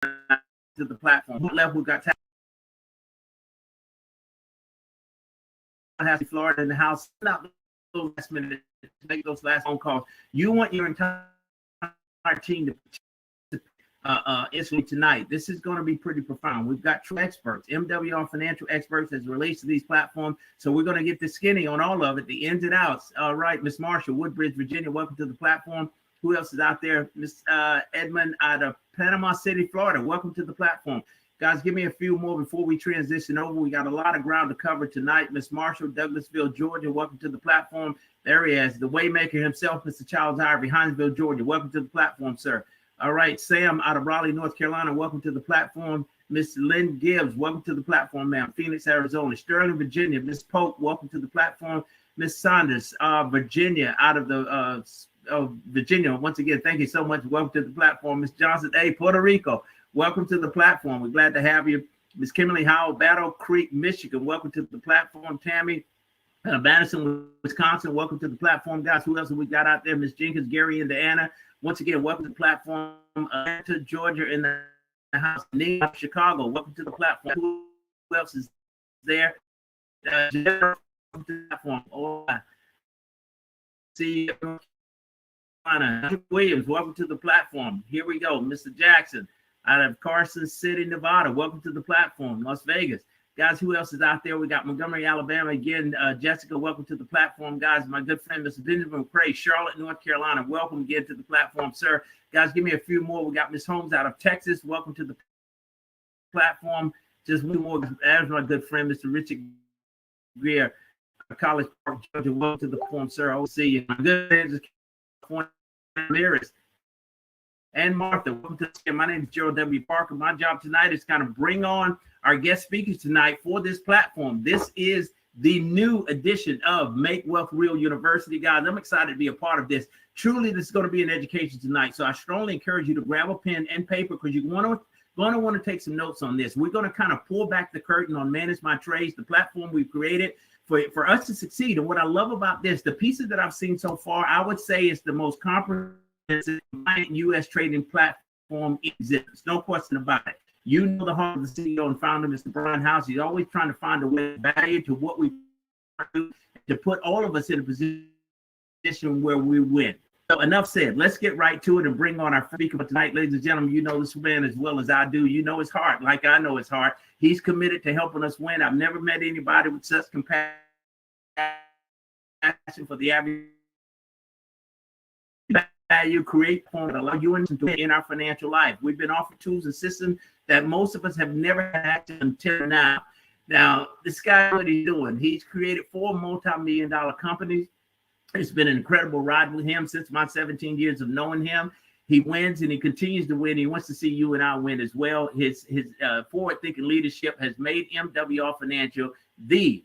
to the platform. Left, we got Florida in the house. Not those last minute to make those last phone calls. You want your entire team to instantly tonight. This is going to be pretty profound. We've got true experts, MWR financial experts as it relates to these platforms. So we're going to get the skinny on all of it, the ins and outs. All right, Miss Marshall, Woodbridge, Virginia, welcome to the platform. Who else is out there? Miss Edmund out of Panama City, Florida, welcome to the platform. Guys, give me a few more before we transition over. We got a lot of ground to cover tonight. Miss Marshall, Douglasville, Georgia, welcome to the platform. There he is, the Waymaker himself, Mr. Charles Ivory, Hinesville, Georgia. Welcome to the platform, sir. All right, Sam out of Raleigh, North Carolina, welcome to the platform. Miss Lynn Gibbs, welcome to the platform, ma'am. Phoenix, Arizona. Sterling, Virginia. Miss Polk, welcome to the platform. Miss Saunders, Virginia, out of the Virginia. Once again, thank you so much. Welcome to the platform. Miss Johnson, hey, Puerto Rico, welcome to the platform. We're glad to have you. Miss Kimberly Howell, Battle Creek, Michigan, welcome to the platform. Tammy, Madison, Wisconsin, welcome to the platform. Guys, who else have we got out there? Miss Jenkins, Gary, Indiana. Once again, welcome to the platform. Atlanta, Georgia, in the house. Nate, Chicago, welcome to the platform. Who else is there? Welcome to the platform. Oh, see you. Williams, welcome to the platform. Here we go. Mr. Jackson out of Carson City, Nevada, welcome to the platform. Las Vegas. Guys, who else is out there? We got Montgomery, Alabama. Again, Jessica, welcome to the platform. Guys, my good friend, Mr. Benjamin Cray, Charlotte, North Carolina. Welcome again to the platform, sir. Guys, give me a few more. We got Miss Holmes out of Texas. Welcome to the platform. Just one more. As my good friend, Mr. Richard Greer, College Park, Georgia. Welcome to the platform, sir. I will see you. My good friend, Lyris and Martha, welcome to the. My name is Gerald W. Parker. My job tonight is kind of bring on our guest speakers tonight for this platform. This is the new edition of Make Wealth Real University, guys. I'm excited to be a part of this. Truly, this is going to be an education tonight. So I strongly encourage you to grab a pen and paper because you're going to want to take some notes on this. We're going to kind of pull back the curtain on Manage My Trades, the platform we've created for us to succeed. And what I love about this, the pieces that I've seen so far, I would say is the most comprehensive U.S. trading platform in existence. No question about it. You know the heart of the CEO and founder, Mr. Brian House. He's always trying to find a way of value to what we do to put all of us in a position where we win. So enough said. Let's get right to it and bring on our speaker for tonight. Ladies and gentlemen, you know this man as well as I do. You know his heart, like I know his heart. He's committed to helping us win. I've never met anybody with such compassion for the average value create point allow you in our financial life. We've been offered tools and systems that most of us have never had until now. Now, this guy, what he's doing, he's created 4 multi-million-dollar companies. It's been an incredible ride with him since my 17 years of knowing him. He wins and he continues to win. He wants to see you and I win as well. His forward-thinking leadership has made MWR Financial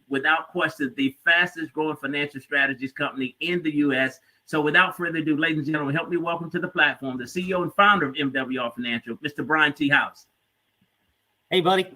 without question, the fastest growing financial strategies company in the U.S. So without further ado, ladies and gentlemen, help me welcome to the platform the CEO and founder of MWR Financial, Mr. Brian T. House. Hey, buddy.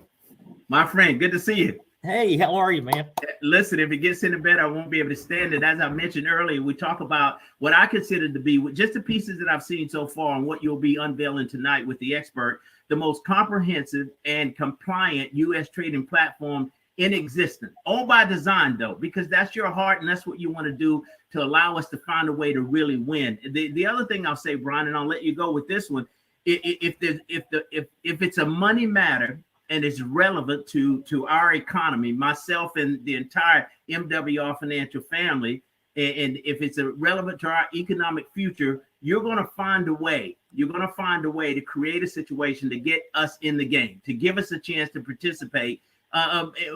My friend, good to see you. Hey, how are you, man? Listen, if it gets in the bed, I won't be able to stand it. As I mentioned earlier, we talk about what I consider to be just the pieces that I've seen so far and what you'll be unveiling tonight with the expert, the most comprehensive and compliant U.S. trading platform in existence. All by design, though, because that's your heart and that's what you want to do to allow us to find a way to really win. The other thing I'll say, Brian, and I'll let you go with this one, if it's a money matter and it's relevant to our economy, myself and the entire MWR Financial family, and if it's relevant to our economic future, you're going to find a way. You're going to find a way to create a situation to get us in the game, to give us a chance to participate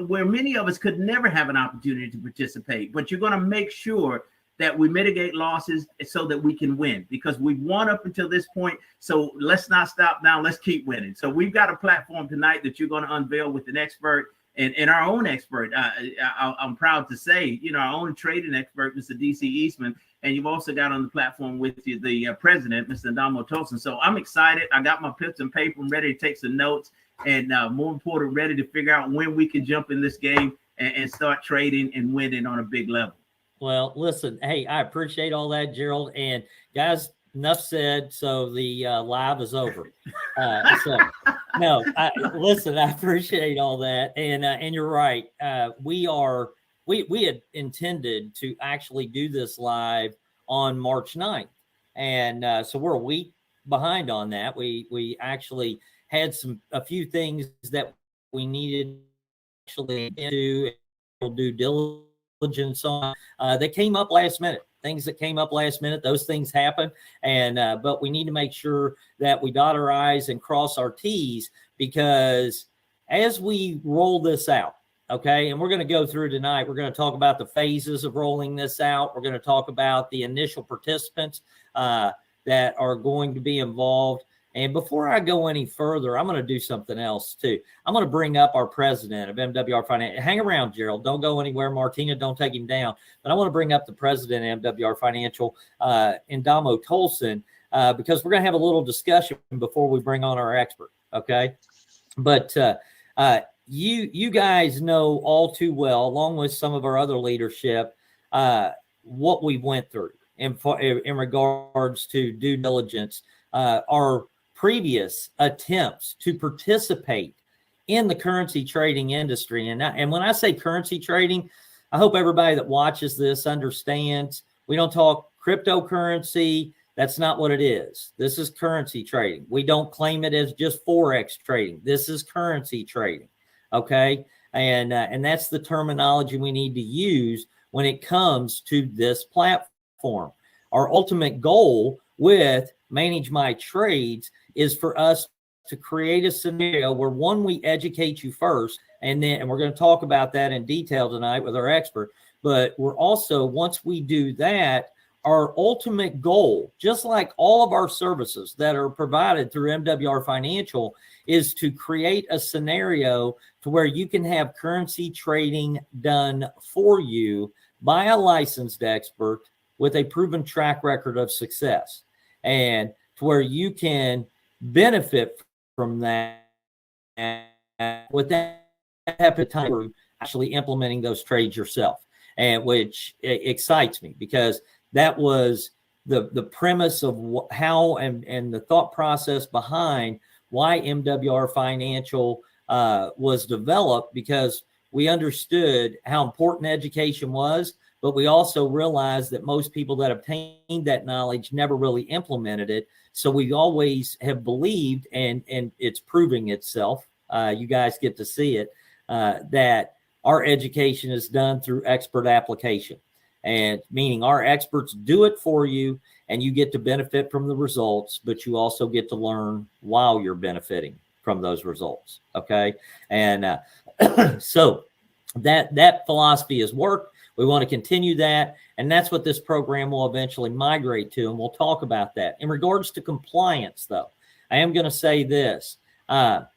where many of us could never have an opportunity to participate. But you're going to make sure that we mitigate losses so that we can win, because we've won up until this point. So let's not stop now. Let's keep winning. So we've got a platform tonight that you're going to unveil with an expert and our own expert. I'm proud to say, our own trading expert, Mr. D.C. Eastman. And you've also got on the platform with you the president, Mr. Andamo, Tolson. So I'm excited. I got my pens and paper. I'm ready to take some notes. And more important, ready to figure out when we can jump in this game and start trading and winning on a big level. Well, listen, hey, I appreciate all that, Gerald. And guys, enough said. So the live is over. So no, listen, I appreciate all that, and you're right. We had intended to actually do this live on March 9th, and so we're a week behind on that. We actually had a few things that we needed actually do due diligence on. They came up last minute. Things that came up last minute, those things happen. And but we need to make sure that we dot our I's and cross our T's, because as we roll this out, okay, and we're going to go through tonight, we're going to talk about the phases of rolling this out. We're going to talk about the initial participants that are going to be involved. And before I go any further, I'm going to do something else too. I'm going to bring up our president of MWR Financial. Hang around, Gerald. Don't go anywhere. Martina, don't take him down. But I want to bring up the president of MWR Financial, Andamo, Tolson, because we're going to have a little discussion before we bring on our expert. Okay. But you guys know all too well, along with some of our other leadership, what we went through in regards to due diligence, our previous attempts to participate in the currency trading industry. And when I say currency trading, I hope everybody that watches this understands we don't talk cryptocurrency. That's not what it is. This is currency trading. We don't claim it as just Forex trading. This is currency trading. Okay. And that's the terminology we need to use when it comes to this platform. Our ultimate goal with Manage My Trades is for us to create a scenario where, one, we educate you first, and we're going to talk about that in detail tonight with our expert. But we're also, once we do that, our ultimate goal, just like all of our services that are provided through MWR Financial, is to create a scenario to where you can have currency trading done for you by a licensed expert with a proven track record of success, and to where you can benefit from that without having time actually implementing those trades yourself, and which excites me, because that was the premise of how and the thought process behind why MWR Financial was developed, because we understood how important education was, but we also realized that most people that obtained that knowledge never really implemented it. So we always have believed, and it's proving itself, you guys get to see it, that our education is done through expert application. And meaning our experts do it for you, and you get to benefit from the results, but you also get to learn while you're benefiting from those results. Okay. And so that philosophy has worked. We want to continue that. And that's what this program will eventually migrate to. And we'll talk about that. In regards to compliance, though, I am going to say this, and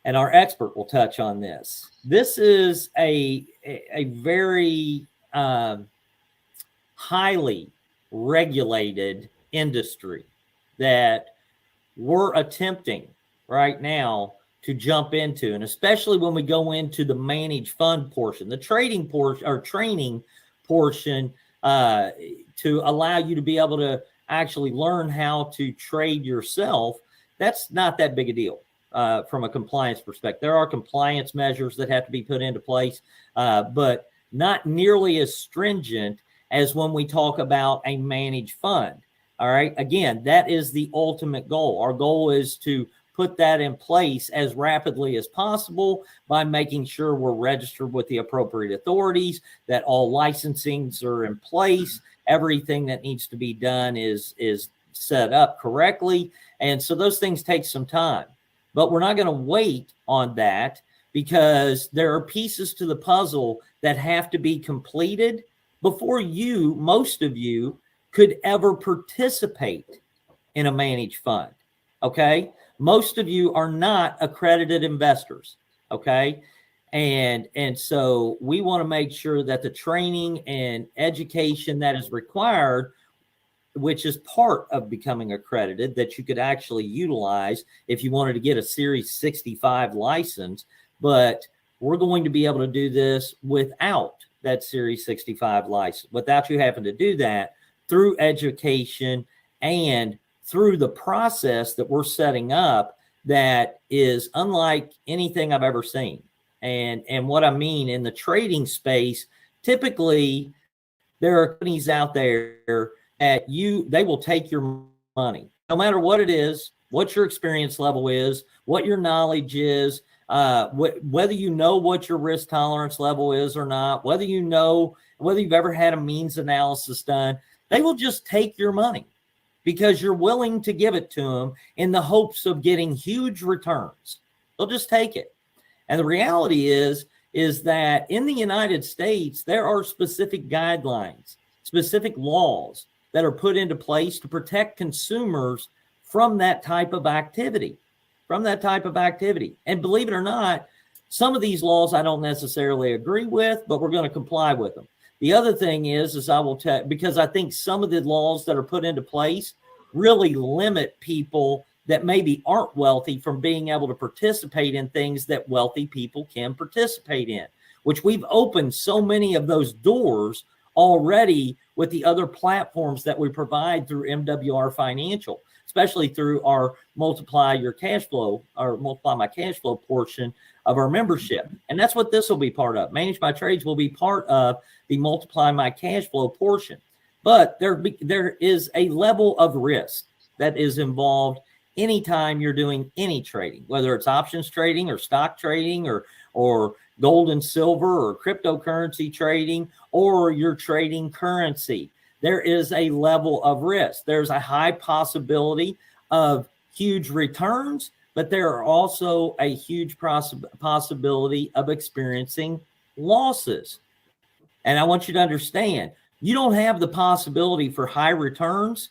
our expert will touch on this. This is a very highly regulated industry that we're attempting right now to jump into, and especially when we go into the managed fund portion, the trading portion or training portion, to allow you to be able to actually learn how to trade yourself. That's not that big a deal from a compliance perspective. There are compliance measures that have to be put into place, but not nearly as stringent as when we talk about a managed fund. All right. Again, that is the ultimate goal. Our goal is to put that in place as rapidly as possible by making sure we're registered with the appropriate authorities, that all licensings are in place, everything that needs to be done is set up correctly. And so those things take some time, but we're not going to wait on that, because there are pieces to the puzzle that have to be completed before most of you could ever participate in a managed fund. Okay. Most of you are not accredited investors. Okay. And so we want to make sure that the training and education that is required, which is part of becoming accredited, that you could actually utilize if you wanted to get a Series 65 license. But we're going to be able to do this without that Series 65 license, without you having to do that, through education And through the process that we're setting up, that is unlike anything I've ever seen. And what I mean in the trading space, typically there are companies out there that they will take your money, no matter what it is, what your experience level is, what your knowledge is, whether you know what your risk tolerance level is or not, whether you've ever had a means analysis done. They will just take your money because you're willing to give it to them in the hopes of getting huge returns. They'll just take it. And the reality is that in the United States, there are specific guidelines, specific laws that are put into place to protect consumers from that type of activity, And believe it or not, some of these laws I don't necessarily agree with, but we're going to comply with them. The other thing is I will tell, because I think some of the laws that are put into place really limit people that maybe aren't wealthy from being able to participate in things that wealthy people can participate in, which we've opened so many of those doors already with the other platforms that we provide through MWR Financial, especially through our Multiply My Cash Flow portion of our membership. And that's what this will be part of. Manage My Trades will be part of the Multiply My Cash Flow portion. But there is a level of risk that is involved anytime you're doing any trading, whether it's options trading or stock trading or gold and silver or cryptocurrency trading, or you're trading currency. There is a level of risk. There's a high possibility of huge returns, but there are also a huge possibility of experiencing losses. And I want you to understand, you don't have the possibility for high returns,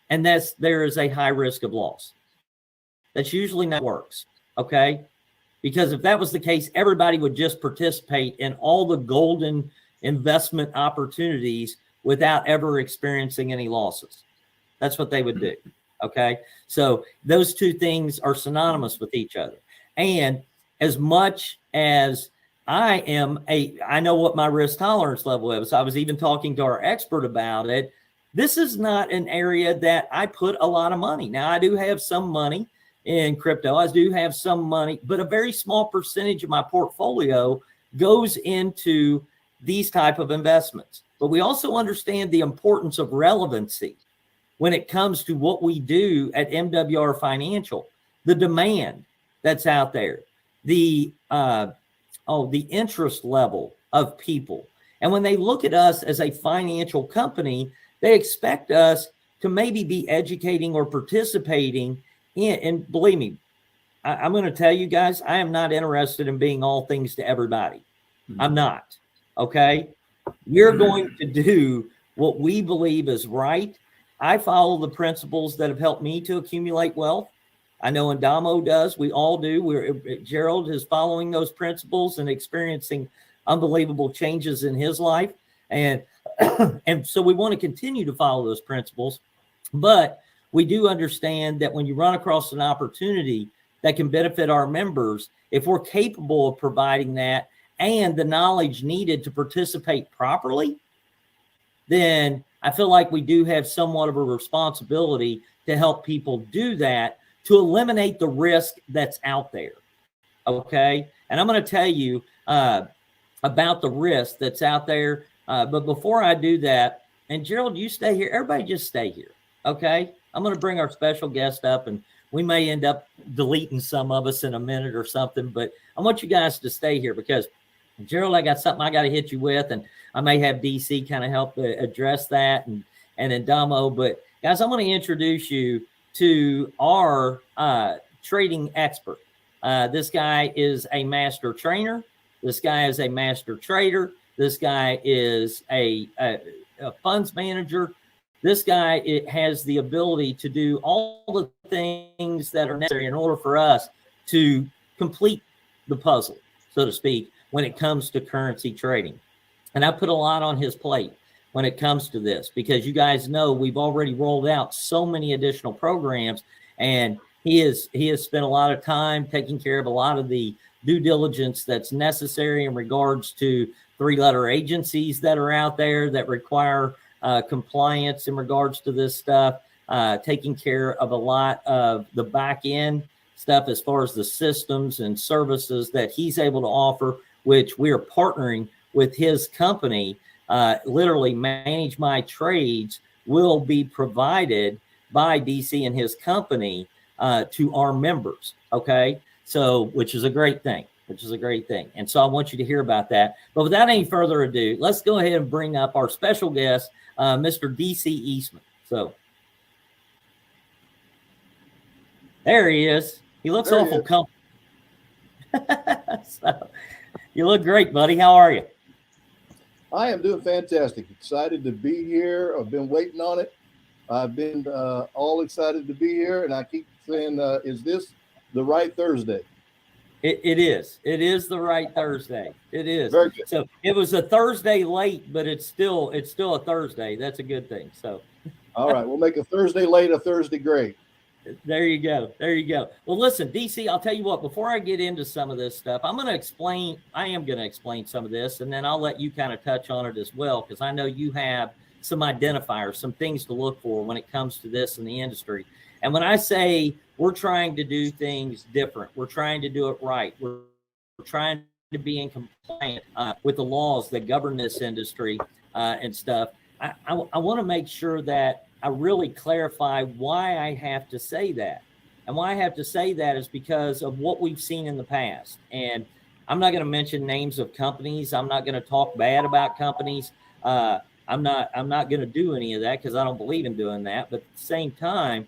and there is a high risk of loss. That's usually not works, okay? Because if that was the case, everybody would just participate in all the golden investment opportunities without ever experiencing any losses. That's what they would do, okay? So those two things are synonymous with each other. And as much as I know what my risk tolerance level is. I was even talking to our expert about it. This is not an area that I put a lot of money. Now, I do have some money in crypto. I do have some money, but a very small percentage of my portfolio goes into these type of investments. But we also understand the importance of relevancy when it comes to what we do at MWR Financial, the demand that's out there, the interest level of people. And when they look at us as a financial company, they expect us to maybe be educating or participating in, and believe me, I'm going to tell you guys, I am not interested in being all things to everybody. I'm not. Okay. We're going to do what we believe is right. I follow the principles that have helped me to accumulate wealth. I know Andamo does. We all do. Gerald is following those principles and experiencing unbelievable changes in his life. And so we want to continue to follow those principles. But we do understand that when you run across an opportunity that can benefit our members, if we're capable of providing that and the knowledge needed to participate properly, then I feel like we do have somewhat of a responsibility to help people do that, to eliminate the risk that's out there. Okay. And I'm going to tell you about the risk that's out there. But before I do that, and Gerald, you stay here. Everybody just stay here. Okay. I'm going to bring our special guest up, and we may end up deleting some of us in a minute or something, but I want you guys to stay here because Gerald, I got something I got to hit you with, and I may have DC kind of help address that and Andamo. But guys, I'm going to introduce you to our trading expert. This guy is a master trainer. This guy is a master trader. This guy is a funds manager. This guy has the ability to do all the things that are necessary in order for us to complete the puzzle, so to speak, when it comes to currency trading. And I put a lot on his plate when it comes to this, because you guys know we've already rolled out so many additional programs, and he has spent a lot of time taking care of a lot of the due diligence that's necessary in regards to 3-letter agencies that are out there that require compliance in regards to this stuff. taking care of a lot of the back end stuff as far as the systems and services that he's able to offer, which we are partnering with his company. Literally, Manage My Trades will be provided by DC and his company to our members. Okay, so which is a great thing. And so I want you to hear about that. But without any further ado, let's go ahead and bring up our special guest, Mr. DC Eastman. So there he is. He looks awful comfortable. So, you look great, buddy. How are you? I am doing fantastic. Excited to be here. I've been waiting on it. I've been all excited to be here. And I keep saying, is this the right Thursday? It is. It is the right Thursday. It is. Very good. So it was a Thursday late, but it's still a Thursday. That's a good thing. So all right, we'll make a Thursday late a Thursday great. There you go. Well, listen, DC, I'll tell you what, before I get into some of this stuff, I am going to explain some of this, and then I'll let you kind of touch on it as well, because I know you have some identifiers, some things to look for when it comes to this in the industry. And when I say we're trying to do things different, we're trying to do it right, we're trying to be in compliance with the laws that govern this industry and stuff, I want to make sure that I really clarify why I have to say that. And why I have to say that is because of what we've seen in the past. And I'm not going to mention names of companies. I'm not going to talk bad about companies. I'm not going to do any of that because I don't believe in doing that. But at the same time,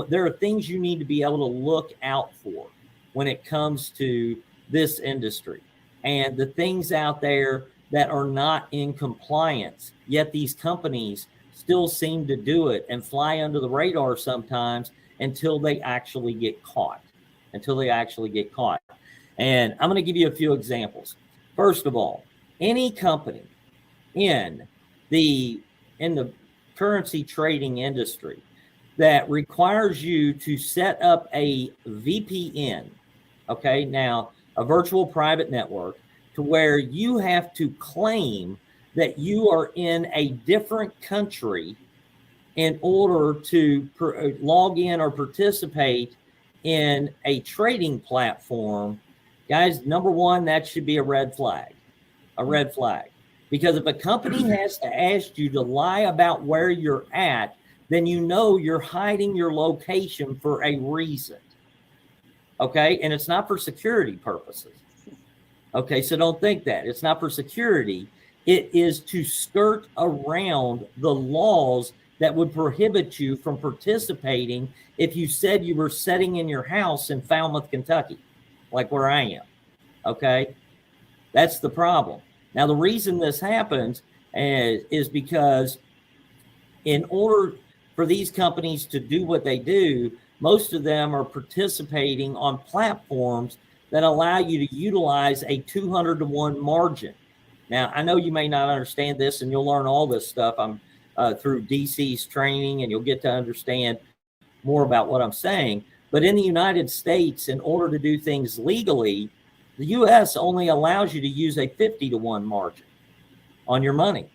there are things you need to be able to look out for when it comes to this industry. And the things out there that are not in compliance, yet these companies still seem to do it and fly under the radar sometimes until they actually get caught. And I'm going to give you a few examples. First of all, any company in the currency trading industry that requires you to set up a VPN, okay, now a virtual private network, to where you have to claim that you are in a different country in order to log in or participate in a trading platform. Guys, number one, that should be a red flag. Because if a company has to ask you to lie about where you're at, then you know you're hiding your location for a reason. Okay, and it's not for security purposes. Okay, so don't think that. It's not for security. It is to skirt around the laws that would prohibit you from participating if you said you were sitting in your house in Falmouth, Kentucky, like where I am. Okay, that's the problem. Now, the reason this happens is because in order for these companies to do what they do, most of them are participating on platforms that allow you to utilize a 200-to-1 margin. Now, I know you may not understand this, and you'll learn all this stuff through DC's training, and you'll get to understand more about what I'm saying. But in the United States, in order to do things legally, the U.S. only allows you to use a 50-to-1 margin on your money.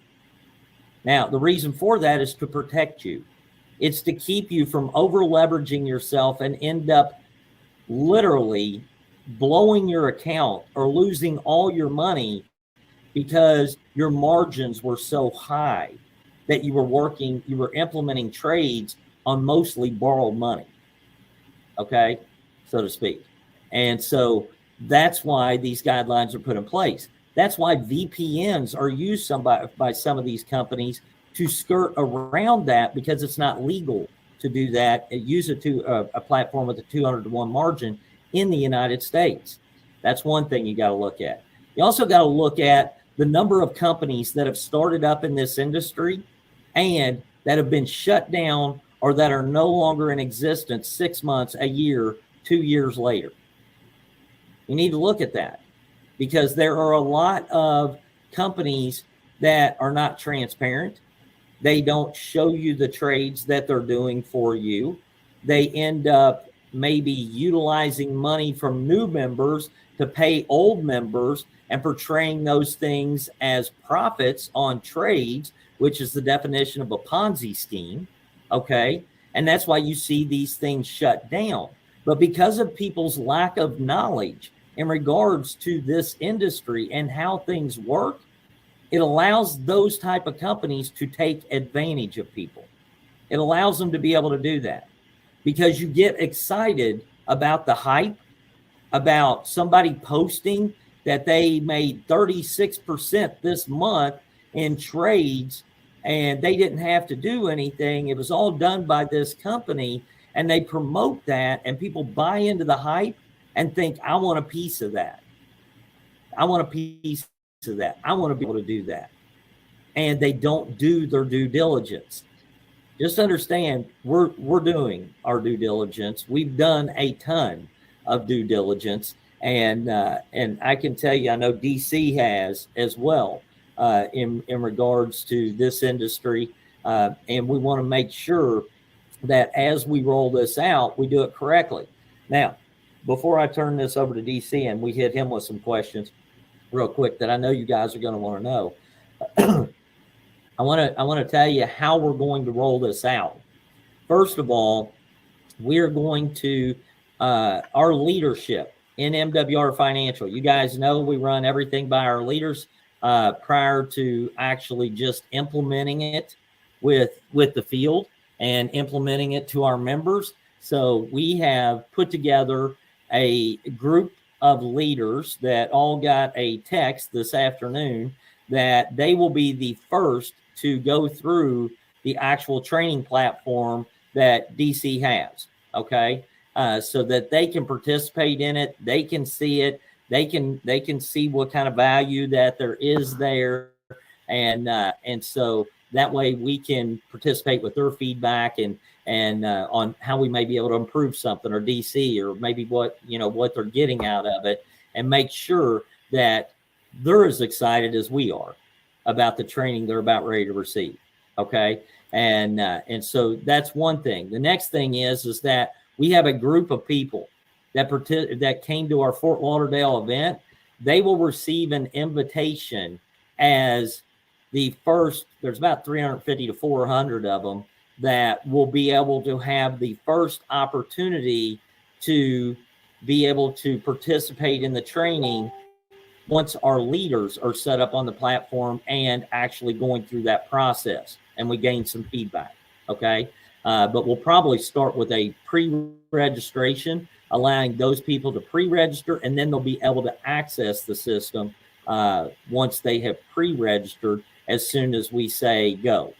Now, the reason for that is to protect you. It's to keep you from over-leveraging yourself and end up literally blowing your account or losing all your money because your margins were so high that you were implementing trades on mostly borrowed money, okay, so to speak. And so that's why these guidelines are put in place. That's why VPNs are used by some of these companies to skirt around that, because it's not legal to do that. Use a platform with a 200-to-1 margin in the United States. That's one thing you got to look at. You also got to look at the number of companies that have started up in this industry and that have been shut down or that are no longer in existence 6 months, a year, 2 years later. You need to look at that, because there are a lot of companies that are not transparent. They don't show you the trades that they're doing for you. They end up maybe utilizing money from new members to pay old members and portraying those things as profits on trades, which is the definition of a Ponzi scheme. Okay. And that's why you see these things shut down. But because of people's lack of knowledge in regards to this industry and how things work, it allows those type of companies to take advantage of people. It allows them to be able to do that because you get excited about the hype, about somebody posting that they made 36% this month in trades and they didn't have to do anything. It was all done by this company, and they promote that, and people buy into the hype and think, I want a piece of that. I want a piece of that. I want to be able to do that. And they don't do their due diligence. Just understand, we're doing our due diligence. We've done a ton of due diligence, and I can tell you, I know DC has as well in regards to this industry, and we want to make sure that as we roll this out, we do it correctly. Now, before I turn this over to DC and we hit him with some questions real quick that I know you guys are going to want to know, I want to tell you how we're going to roll this out. First of all, we're going to our leadership in MWR Financial. You guys know we run everything by our leaders prior to actually just implementing it with the field and implementing it to our members. So we have put together a group of leaders that all got a text this afternoon that they will be the first to go through the actual training platform that DC has, okay? So that they can participate in it, they can see it, they can see what kind of value that there is there, and so that way we can participate with their feedback and on how we may be able to improve something, or DC, or maybe what they're getting out of it, and make sure that they're as excited as we are about the training they're about ready to receive. Okay. And so that's one thing. The next thing is that we have a group of people that came to our Fort Lauderdale event. They will receive an invitation as the first. There's about 350 to 400 of them that will be able to have the first opportunity to be able to participate in the training once our leaders are set up on the platform and actually going through that process, and we gain some feedback. Okay. But we'll probably start with a pre-registration, allowing those people to pre-register, and then they'll be able to access the system once they have pre-registered, as soon as we say go,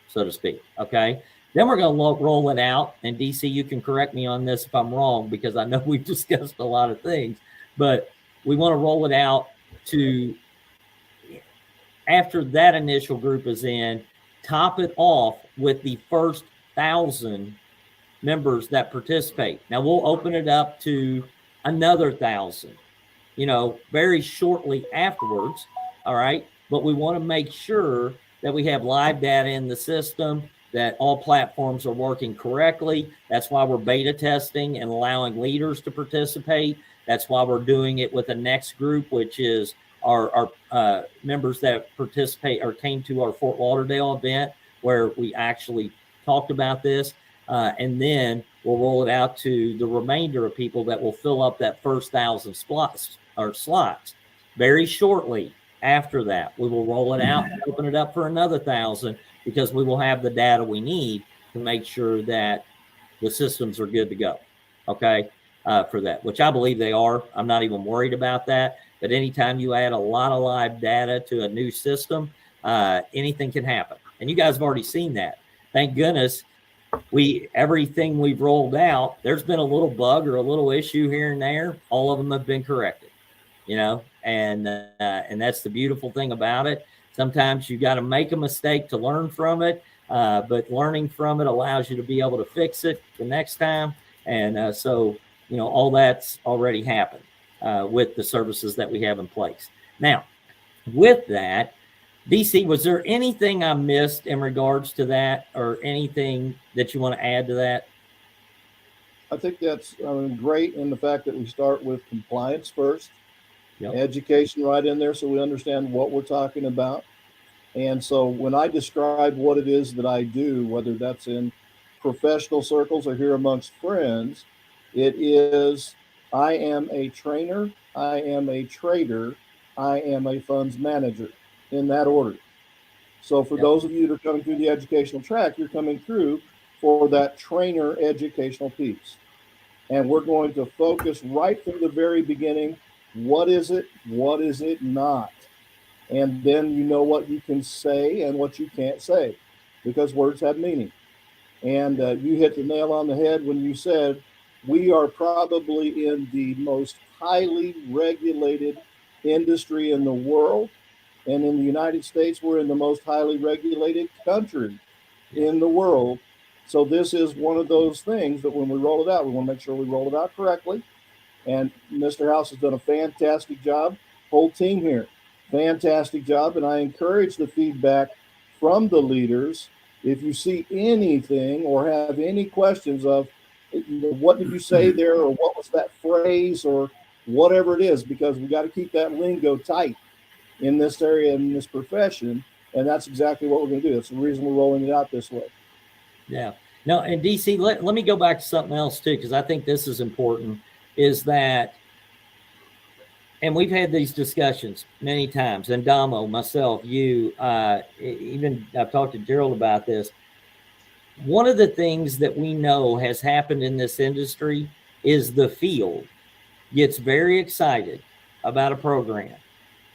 so to speak. Okay. Then we're going to roll it out, and DC, you can correct me on this if I'm wrong, because I know we've discussed a lot of things, but we want to roll it out to, after that initial group is in, top it off with the first 1,000 members that participate. Now we'll open it up to another 1,000, very shortly afterwards. All right. But we want to make sure that we have live data in the system, that all platforms are working correctly. That's why we're beta testing and allowing leaders to participate. That's why we're doing it with the next group, which is our members that participate or came to our Fort Lauderdale event, where we actually talked about this. And then we'll roll it out to the remainder of people that will fill up that first 1,000 slots very shortly. After that, we will roll it out and open it up for another 1,000, because we will have the data we need to make sure that the systems are good to go. Okay. For that, which I believe they are. I'm not even worried about that. But anytime you add a lot of live data to a new system, anything can happen. And you guys have already seen that. Thank goodness everything we've rolled out, there's been a little bug or a little issue here and there. All of them have been corrected, and that's the beautiful thing about it. Sometimes you got to make a mistake to learn from it, but learning from it allows you to be able to fix it the next time. And so, all that's already happened with the services that we have in place. Now, with that, DC, was there anything I missed in regards to that, or anything that you want to add to that? I think that's great in the fact that we start with compliance first, Yep. Education right in there, so we understand what we're talking about. And so when I describe what it is that I do, whether that's in professional circles or here amongst friends, it is, I am a trainer, I am a trader, I am a funds manager, in that order. So for those of you that are coming through the educational track, you're coming through for that trainer educational piece. And we're going to focus right from the very beginning. What is it? What is it not? And then you know what you can say and what you can't say, because words have meaning. And you hit the nail on the head when you said we are probably in the most highly regulated industry in the world. And in the United States, we're in the most highly regulated country in the world. So this is one of those things that when we roll it out, we want to make sure we roll it out correctly. And Mr. House has done a fantastic job. Whole team here, fantastic job. And I encourage the feedback from the leaders. If you see anything or have any questions of, what did you say there, or what was that phrase, or whatever it is, because we got to keep that lingo tight in this area, in this profession. And that's exactly what we're going to do. That's the reason we're rolling it out this way. Yeah. No, and DC, let me go back to something else too, because I think this is important, is that, and we've had these discussions many times, and Andamo, myself, you, even I've talked to Gerald about this. One of the things that we know has happened in this industry is the field gets very excited about a program,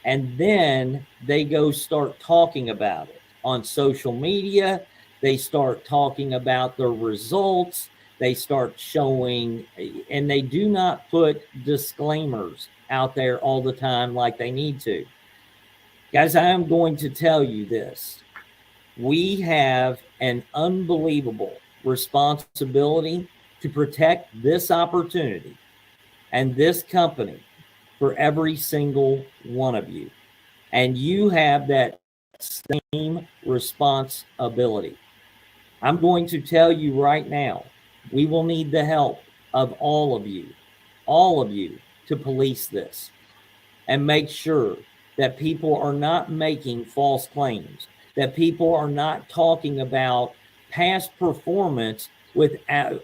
and then they go start talking about it on social media. They start talking about the results. They start showing, and they do not put disclaimers out there all the time like they need to. Guys, I am going to tell you this. We have an unbelievable responsibility to protect this opportunity and this company for every single one of you. And you have that same responsibility. I'm going to tell you right now, we will need the help of all of you to police this and make sure that people are not making false claims, that people are not talking about past performance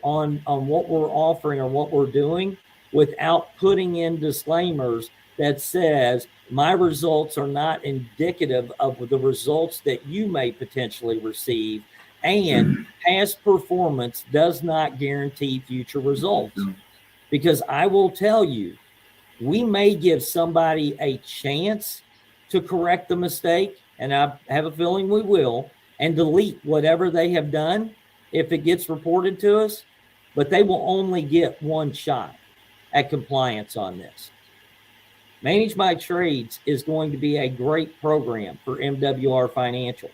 on what we're offering or what we're doing without putting in disclaimers that says my results are not indicative of the results that you may potentially receive, and past performance does not guarantee future results. Because I will tell you, we may give somebody a chance to correct the mistake, and I have a feeling we will, and delete whatever they have done if it gets reported to us, but they will only get one shot at compliance on this. Manage My Trades is going to be a great program for MWR Financial,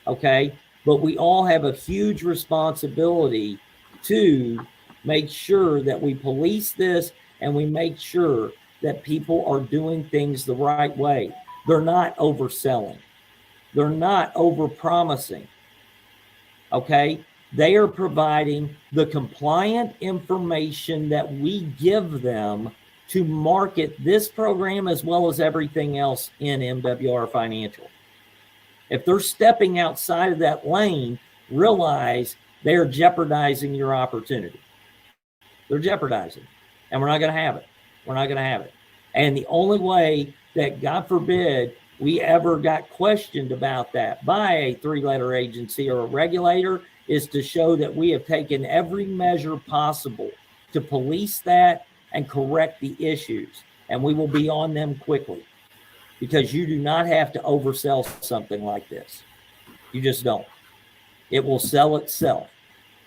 okay? But we all have a huge responsibility to make sure that we police this and we make sure that people are doing things the right way. They're not overselling. They're not overpromising, okay? They are providing the compliant information that we give them to market this program as well as everything else in MWR Financial. If they're stepping outside of that lane, realize they're jeopardizing your opportunity. They're jeopardizing, and we're not going to have it. We're not going to have it. And the only way that, God forbid, we ever got questioned about that by a three-letter agency or a regulator is to show that we have taken every measure possible to police that and correct the issues. And we will be on them quickly, because you do not have to oversell something like this. You just don't. It will sell itself,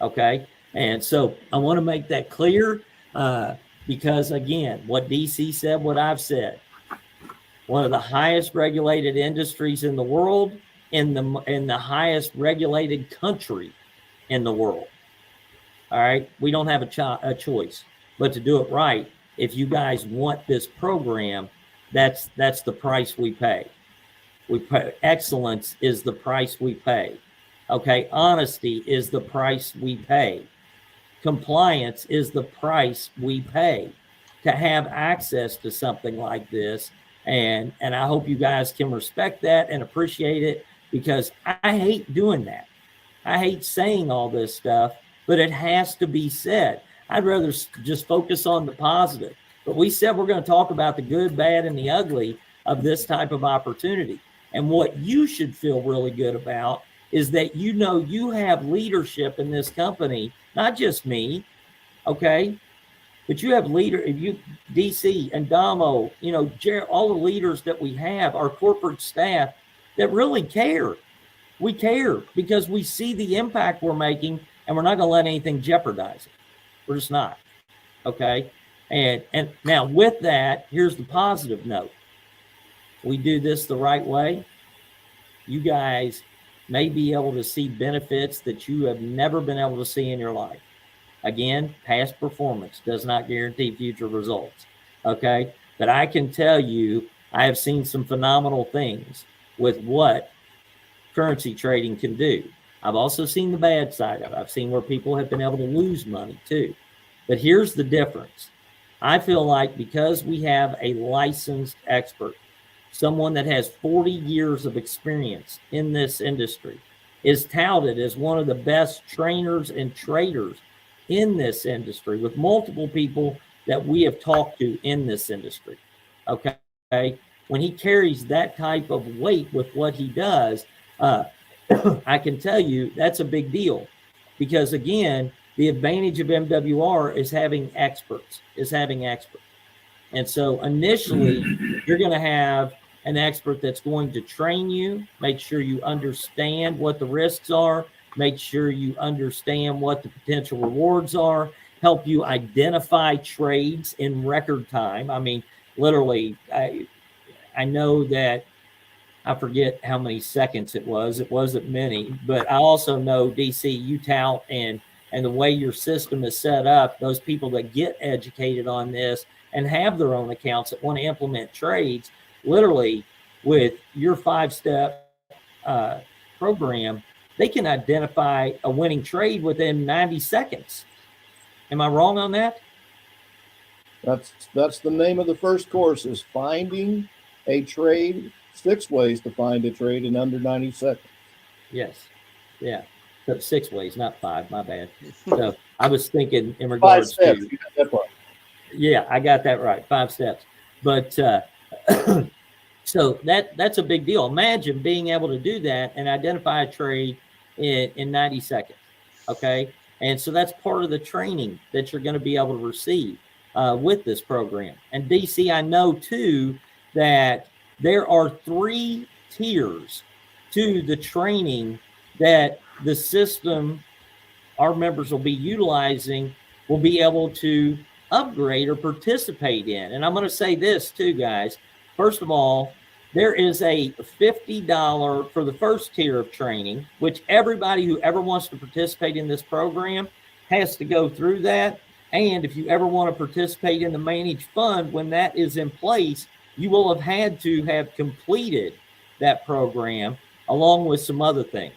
okay? And so I want to make that clear because, again, what DC said, what I've said, one of the highest regulated industries in the world, in the highest regulated country in the world. All right? We don't have a choice but to do it right. If you guys want this program, that's the price we pay. Excellence is the price we pay. Okay, honesty is the price we pay. Compliance is the price we pay to have access to something like this. And I hope you guys can respect that and appreciate it, because I hate doing that. I hate saying all this stuff, but it has to be said. I'd rather just focus on the positive. But we said we're going to talk about the good, bad, and the ugly of this type of opportunity. And what you should feel really good about is that you know you have leadership in this company, not just me, okay? But you have DC, Andamo, all the leaders that we have, our corporate staff that really care. We care because we see the impact we're making, and we're not going to let anything jeopardize it. We're just not, okay? And now with that, here's the positive note. We do this the right way. You guys may be able to see benefits that you have never been able to see in your life. Again, past performance does not guarantee future results, okay? But I can tell you, I have seen some phenomenal things with what currency trading can do. I've also seen the bad side of it. I've seen where people have been able to lose money too. But here's the difference. I feel like because we have a licensed expert, someone that has 40 years of experience in this industry, is touted as one of the best trainers and traders in this industry, with multiple people that we have talked to in this industry, okay? When he carries that type of weight with what he does, I can tell you that's a big deal, because again, the advantage of MWR is having experts, And so initially, you're going to have an expert that's going to train you, make sure you understand what the risks are, make sure you understand what the potential rewards are, help you identify trades in record time. I mean, literally, I know that I forget how many seconds it was. It wasn't many, but I also know, DC, you tout and the way your system is set up, those people that get educated on this and have their own accounts that want to implement trades, literally with your 5-step program, they can identify a winning trade within 90 seconds. Am I wrong on that? That's the name of the first course, is finding a trade, 6 ways to find a trade in under 90 seconds. Yes. Yeah. So 6 ways, not 5. My bad. So I was thinking in regards 5 steps. to. You got that right. Yeah, I got that right. 5 steps. But so that's a big deal. Imagine being able to do that and identify a trade in 90 seconds. Okay. And so that's part of the training that you're going to be able to receive with this program. And DC, I know too that there are 3 tiers to the training that the system our members will be utilizing, will be able to upgrade or participate in. And I'm going to say this too, guys. First of all, there is a $50 for the first tier of training, which everybody who ever wants to participate in this program has to go through that. And if you ever want to participate in the managed fund, when that is in place, you will have had to have completed that program along with some other things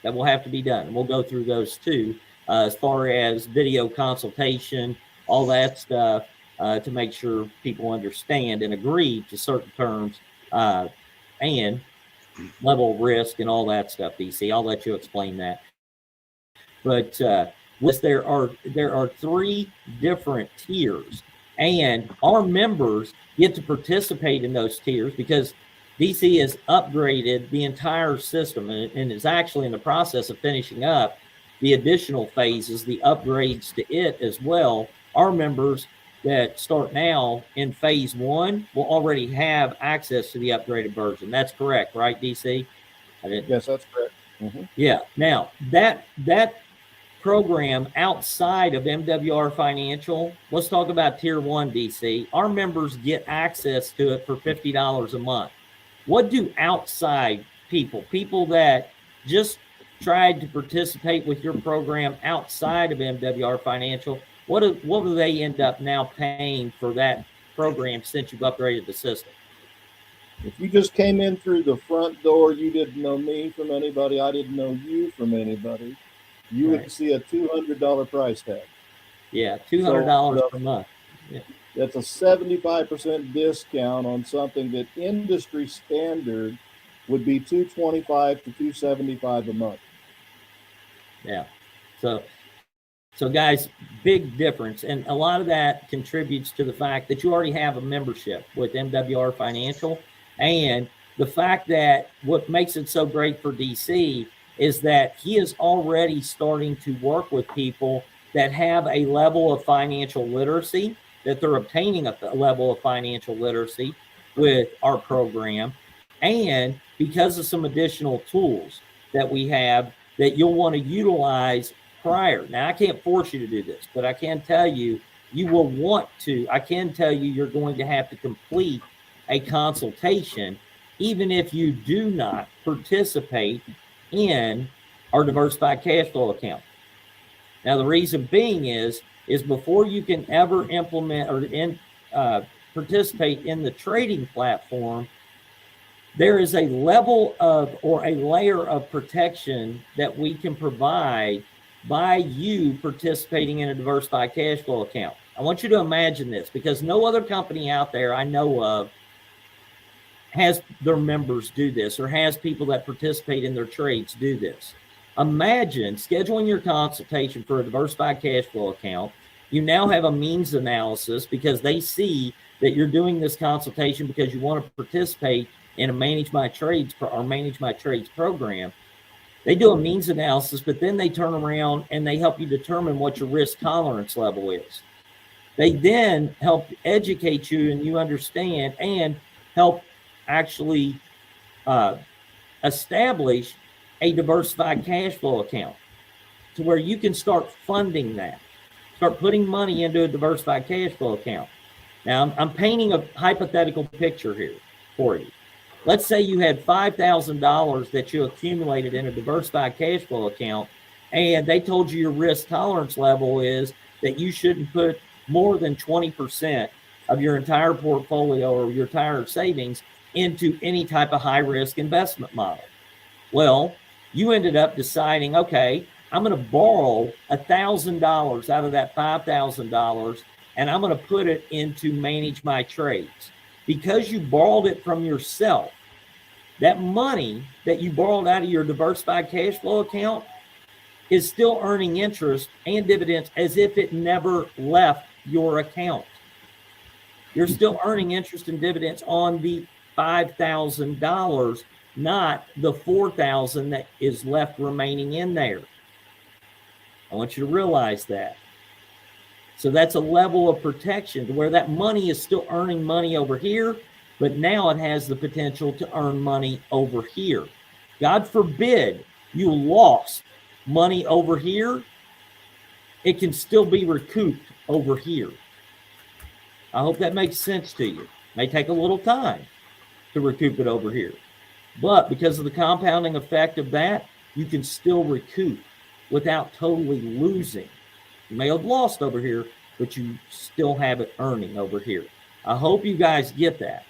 that will have to be done. And we'll go through those too, as far as video consultation, all that stuff, to make sure people understand and agree to certain terms and level of risk and all that stuff, DC. I'll let you explain that. But there are 3 different tiers, and our members get to participate in those tiers because DC has upgraded the entire system and is actually in the process of finishing up the additional phases, the upgrades to it as well. Our members that start now in phase 1 will already have access to the upgraded version. That's correct, right, DC? Yes, that's correct. Mm-hmm. Yeah. Now, that program outside of MWR Financial, let's talk about Tier 1, DC. Our members get access to it for $50 a month. What do outside people that just tried to participate with your program outside of MWR Financial, what do they end up now paying for that program since you've upgraded the system? If you just came in through the front door, you didn't know me from anybody, I didn't know you from anybody, you would see a $200 price tag. Yeah, $200 per month. Yeah. That's a 75% discount on something that industry standard would be $225 to $275 a month. Yeah. So So guys, big difference. And a lot of that contributes to the fact that you already have a membership with MWR Financial. And the fact that what makes it so great for DC is that he is already starting to work with people that have a level of financial literacy, that they're obtaining a level of financial literacy with our program. And because of some additional tools that we have that you'll want to utilize prior. Now, I can't force you to do this, but I can tell you, you will want to. I can tell you you're going to have to complete a consultation, even if you do not participate in our diversified cash flow account. Now, the reason being is before you can ever implement or participate in the trading platform, there is a level of or a layer of protection that we can provide by you participating in a diversified cash flow account. I want you to imagine this, because no other company out there I know of has their members do this or has people that participate in their trades do this. Imagine scheduling your consultation for a diversified cash flow account. You now have a means analysis because they see that you're doing this consultation because you want to participate in a Manage My Trades program. They do a means analysis, but then they turn around and they help you determine what your risk tolerance level is. They then help educate you and you understand and help actually establish a diversified cash flow account to where you can start funding that, start putting money into a diversified cash flow account. Now, I'm painting a hypothetical picture here for you. Let's say you had $5,000 that you accumulated in a diversified cash flow account, and they told you your risk tolerance level is that you shouldn't put more than 20% of your entire portfolio or your entire savings into any type of high-risk investment model. Well, you ended up deciding, okay, I'm going to borrow $1,000 out of that $5,000, and I'm going to put it into Manage My Trades. Because you borrowed it from yourself, that money that you borrowed out of your diversified cash flow account is still earning interest and dividends as if it never left your account. You're still earning interest and dividends on the $5,000, not the $4,000 that is left remaining in there. I want you to realize that. So that's a level of protection to where that money is still earning money over here, but now it has the potential to earn money over here. God forbid you lost money over here, it can still be recouped over here. I hope that makes sense to you. It may take a little time to recoup it over here, but because of the compounding effect of that, you can still recoup without totally losing. You may have lost over here, but you still have it earning over here. I hope you guys get that.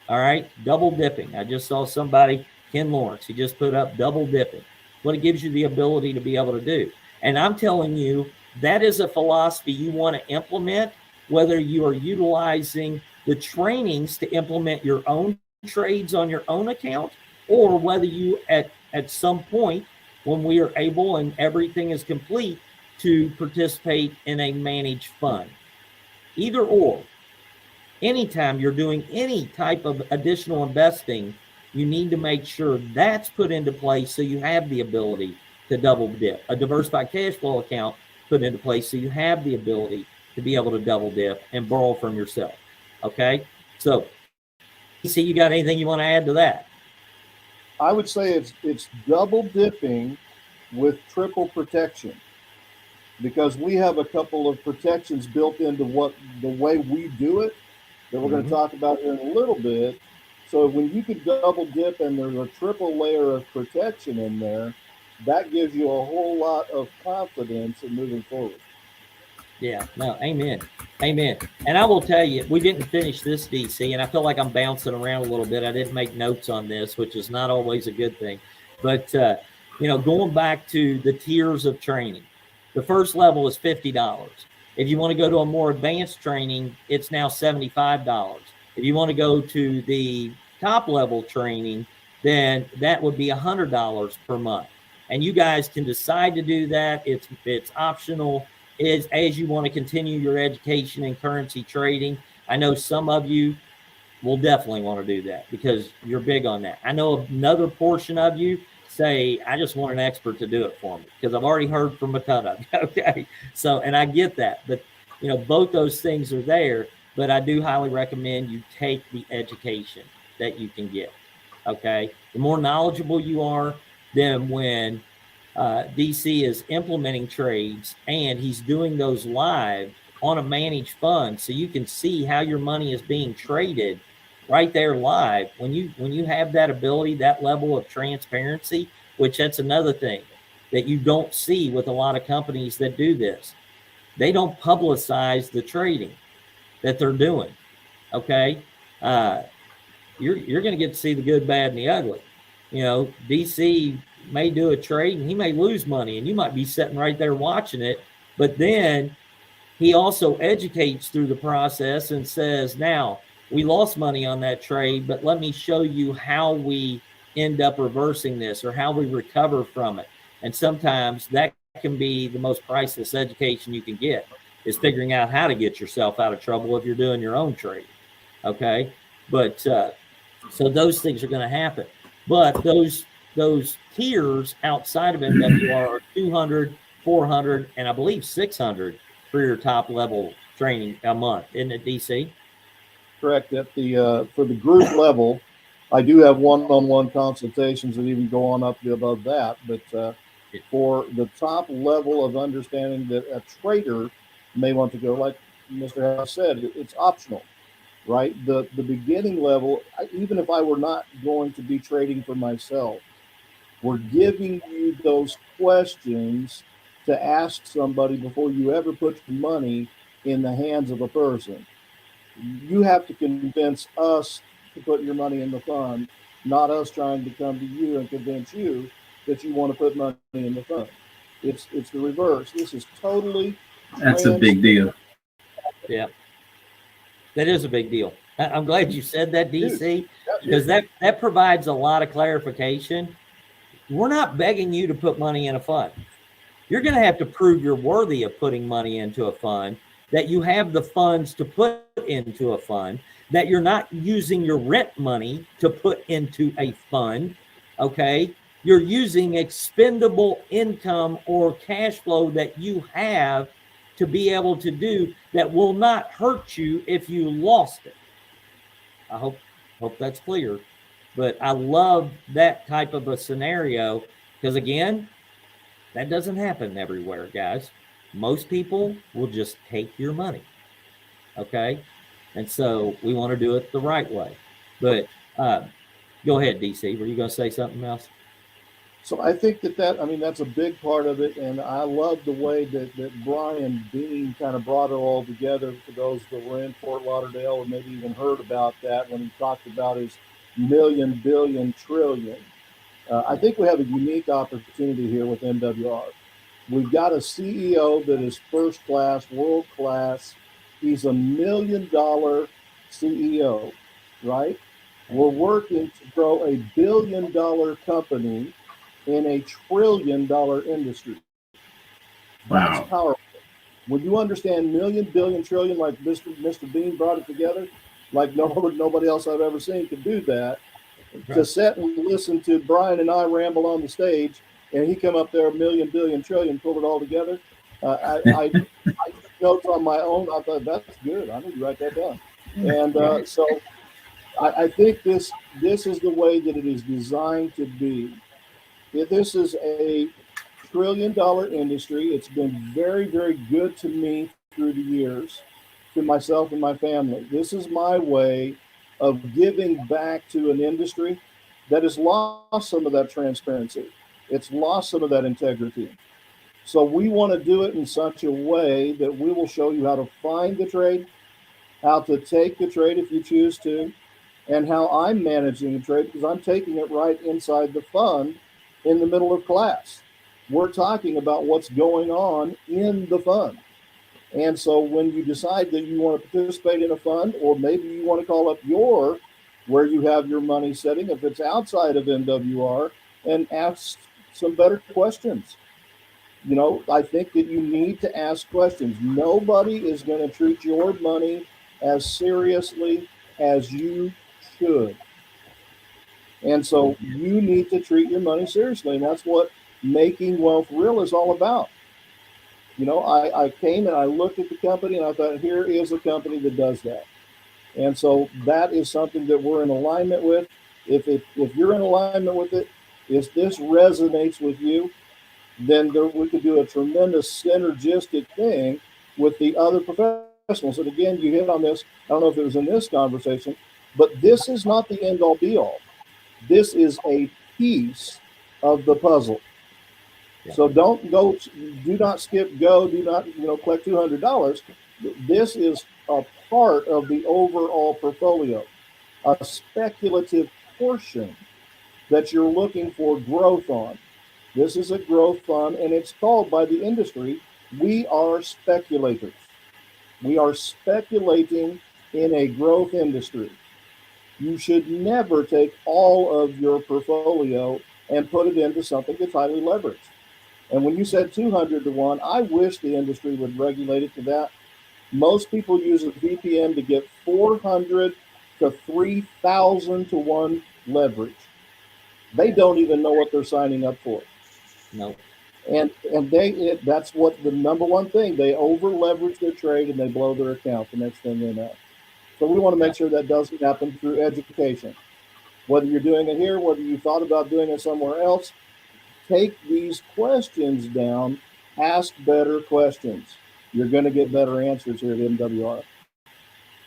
All right, double dipping. I just saw somebody, Ken Lawrence, he just put up double dipping. What it gives you the ability to be able to do. And I'm telling you, that is a philosophy you want to implement, whether you are utilizing the trainings to implement your own trades on your own account, or whether you at some point when we are able and everything is complete to participate in a managed fund. Either or, anytime you're doing any type of additional investing, you need to make sure that's put into place so you have the ability to double dip. A diversified cash flow account put into place so you have the ability to be able to double dip and borrow from yourself. Okay? So, see, you got anything you want to add to that? I would say it's double dipping with triple protection, because we have a couple of protections built into the way we do it that we're going to talk about here in a little bit. So when you can double dip and there's a triple layer of protection in there, that gives you a whole lot of confidence in moving forward. Yeah, no, amen. Amen. And I will tell you, we didn't finish this, DC, and I feel like I'm bouncing around a little bit. I didn't make notes on this, which is not always a good thing. But, going back to the tiers of training, the first level is $50. If you want to go to a more advanced training, it's now $75. If you want to go to the top level training, then that would be $100 per month. And you guys can decide to do that. It's optional. is as you want to continue your education in currency trading. I know some of you will definitely want to do that because you're big on that. I know another portion of you say, I just want an expert to do it for me because I've already heard from a ton of you. Okay. So, and I get that, but both those things are there, but I do highly recommend you take the education that you can get. Okay. The more knowledgeable you are, then when DC is implementing trades and he's doing those live on a managed fund, so you can see how your money is being traded right there live. When you have that ability, that level of transparency, which that's another thing that you don't see with a lot of companies that do this. They don't publicize the trading that they're doing. Okay. You're going to get to see the good, bad, and the ugly. DC may do a trade and he may lose money and you might be sitting right there watching it, but then he also educates through the process and says, now we lost money on that trade, but let me show you how we end up reversing this or how we recover from it. And sometimes that can be the most priceless education you can get, is figuring out how to get yourself out of trouble if you're doing your own trade. Okay. But so those things are going to happen. But those tiers outside of MWR are 200, 400, and I believe 600 for your top level training a month, isn't it, DC? Correct. At the for the group level, I do have one-on-one consultations that even go on up above that. But for the top level of understanding that a trader may want to go, like Mr. House said, it's optional, right? The beginning level, even if I were not going to be trading for myself, we're giving you those questions to ask somebody before you ever put your money in the hands of a person. You have to convince us to put your money in the fund, not us trying to come to you and convince you that you want to put money in the fund. It's the reverse. This is totally. That's a big deal. Yeah, that is a big deal. I'm glad you said that, DC, because that provides a lot of clarification. We're not begging you to put money in a fund. You're going to have to prove you're worthy of putting money into a fund, that you have the funds to put into a fund, that you're not using your rent money to put into a fund, okay? You're using expendable income or cash flow that you have to be able to do that will not hurt you if you lost it. I hope that's clear. But I love that type of a scenario because, again, that doesn't happen everywhere, guys. Most people will just take your money, okay? And so we want to do it the right way. But go ahead, DC. Were you going to say something else? So I think that's a big part of it. And I love the way that Brian Dean kind of brought it all together for those that were in Fort Lauderdale or maybe even heard about that when he talked about his million, billion, trillion. I think we have a unique opportunity here with MWR. We've got a CEO that is first class, world class. He's $1 million CEO, right? We're working to grow a $1 billion company in a $1 trillion industry. Wow. That's powerful. When you understand million, billion, trillion, like Mr. Bean brought it together, like nobody else I've ever seen could do that. Right. To sit and listen to Brian and I ramble on the stage, and he come up there, million, billion, trillion, pull it all together. I took notes on my own. I thought that's good. I need to write that down. And so I think this is the way that it is designed to be. This is a $1 trillion industry. It's been very, very good to me through the years, to myself and my family. This is my way of giving back to an industry that has lost some of that transparency. It's lost some of that integrity. So we want to do it in such a way that we will show you how to find the trade, how to take the trade if you choose to, and how I'm managing the trade because I'm taking it right inside the fund in the middle of class. We're talking about what's going on in the fund. And so when you decide that you want to participate in a fund, or maybe you want to call up where you have your money setting, if it's outside of MWR, and ask some better questions. I think that you need to ask questions. Nobody is going to treat your money as seriously as you should. And so you need to treat your money seriously. And that's what Making Wealth Real is all about. I came and I looked at the company and I thought, here is a company that does that. And so that is something that we're in alignment with. If you're in alignment with it, if this resonates with you, then we could do a tremendous synergistic thing with the other professionals. And again, you hit on this. I don't know if it was in this conversation, but this is not the end all be all. This is a piece of the puzzle. Yeah. So do not skip go, do not, collect $200. This is a part of the overall portfolio, a speculative portion that you're looking for growth on. This is a growth fund, and it's called by the industry, we are speculators. We are speculating in a growth industry. You should never take all of your portfolio and put it into something that's highly leveraged. And when you said 200 to 1, I wish the industry would regulate it to that. Most people use a VPN to get 400 to 3,000 to 1 leverage. They don't even know what they're signing up for. No. And that's what the number one thing, they over leverage their trade and they blow their account the next thing they know. So we want to make sure that doesn't happen through education. Whether you're doing it here, whether you thought about doing it somewhere else, take these questions down, ask better questions. You're going to get better answers here at MWR.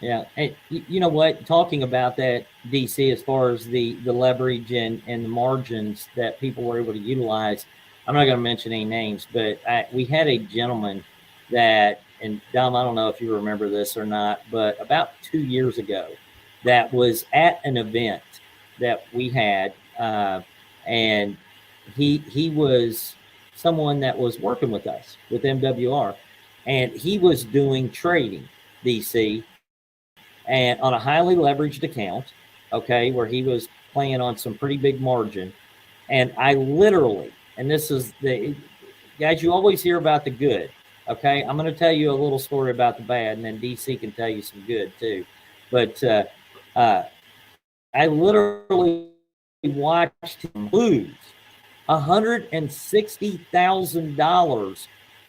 Yeah. Hey, you know what? Talking about that, DC, as far as the leverage and the margins that people were able to utilize, I'm not going to mention any names, but we had a gentleman that, and Dom, I don't know if you remember this or not, but about 2 years ago, that was at an event that we had, and he was someone that was working with us with MWR, and he was doing trading, DC, and on a highly leveraged account, okay, where he was playing on some pretty big margin. And I literally, and this is the, guys, you always hear about the good, okay? I'm going to tell you a little story about the bad, and then DC can tell you some good too. But I literally watched him lose $160,000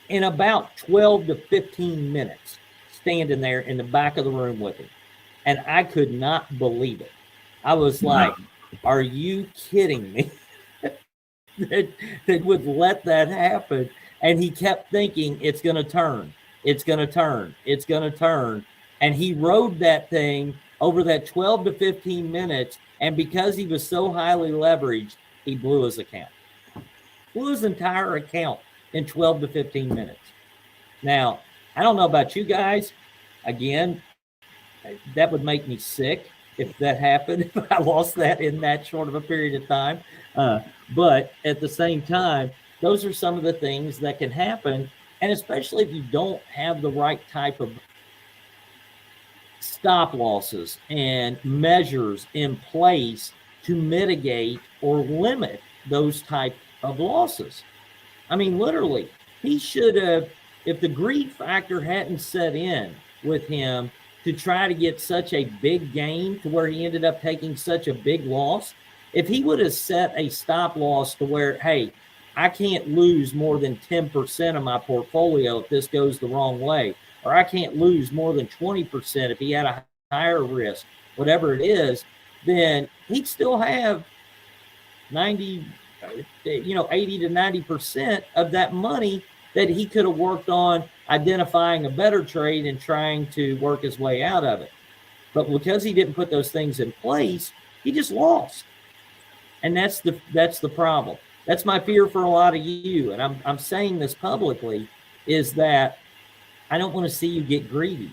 in about 12 to 15 minutes, standing there in the back of the room with him. And I could not believe it. I was like, are you kidding me? that would let that happen. And he kept thinking, it's going to turn. It's going to turn. It's going to turn. And he rode that thing over that 12 to 15 minutes. And because he was so highly leveraged, he blew his account. Blew his entire account in 12 to 15 minutes. Now, I don't know about you guys. Again, that would make me sick if that happened, if I lost that in that short of a period of time. But at the same time, those are some of the things that can happen. And especially if you don't have the right type of stop losses and measures in place to mitigate or limit those type of losses. I mean, literally, he should have, if the greed factor hadn't set in with him to try to get such a big gain to where he ended up taking such a big loss, if he would have set a stop loss to where, hey, I can't lose more than 10% of my portfolio if this goes the wrong way, or I can't lose more than 20% if he had a higher risk, whatever it is, then he'd still have 80 to 90% of that money that he could have worked on identifying a better trade and trying to work his way out of it. But because he didn't put those things in place, he just lost. And that's the problem. That's my fear for a lot of you. And I'm saying this publicly, is that I don't want to see you get greedy.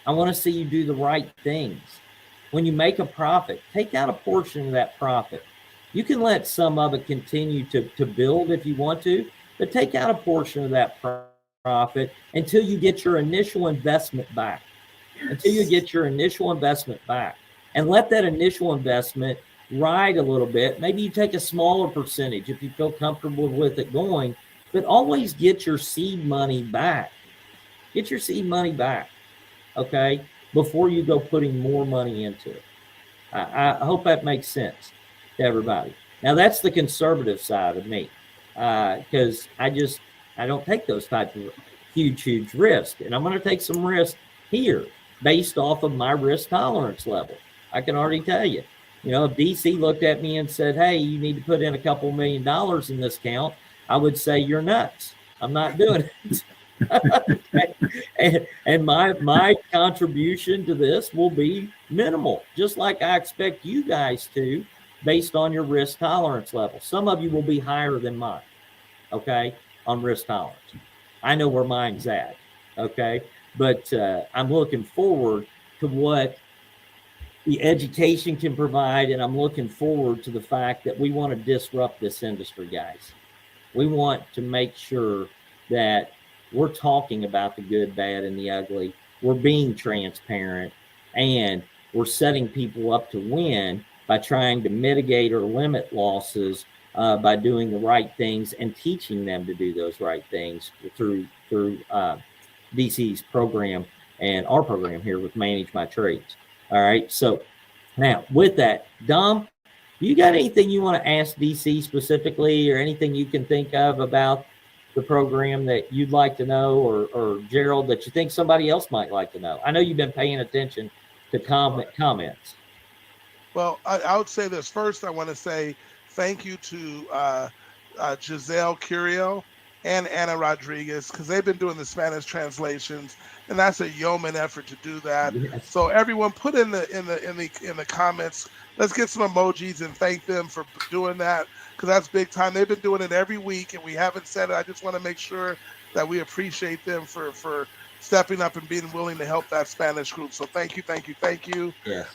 I want to see you do the right things. When you make a profit, take out a portion of that profit. You can let some of it continue to build if you want to, but take out a portion of that profit until you get your initial investment back. Until you get your initial investment back. And let that initial investment ride a little bit. Maybe you take a smaller percentage if you feel comfortable with it going, but always get your seed money back. Get your seed money back, okay, before you go putting more money into it. I hope that makes sense to everybody. Now, that's the conservative side of me, because I don't take those type of huge risks. And I'm going to take some risk here based off of my risk tolerance level. I can already tell you, if DC looked at me and said, hey, you need to put in a couple $1 million in this account, I would say, you're nuts. I'm not doing it. and my contribution to this will be minimal, just like I expect you guys to, based on your risk tolerance level. Some of you will be higher than mine, okay, on risk tolerance. I know where mine's at, okay, but I'm looking forward to what the education can provide, and I'm looking forward to the fact that we want to disrupt this industry, guys. We want to make sure that we're talking about the good, bad, and the ugly. We're being transparent, and we're setting people up to win by trying to mitigate or limit losses by doing the right things and teaching them to do those right things through DC's program and our program here with Manage My Trades. All right. So now with that, Dom, you got anything you want to ask DC specifically, or anything you can think of about the program that you'd like to know, or Gerald, that you think somebody else might like to know? I know you've been paying attention to comments. Well, I would say this. First, I want to say thank you to Giselle Curiel and Anna Rodriguez, because they've been doing the Spanish translations, and that's a yeoman effort to do that. Yes. So everyone, put in the comments, let's get some emojis and thank them for doing that, because that's big time. They've been doing it every week, and we haven't said it. I just want to make sure that we appreciate them for stepping up and being willing to help that Spanish group. So thank you. Yes.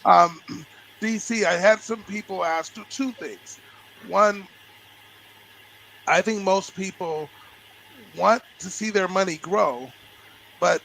DC, I had some people ask two things. One, I think most people want to see their money grow, but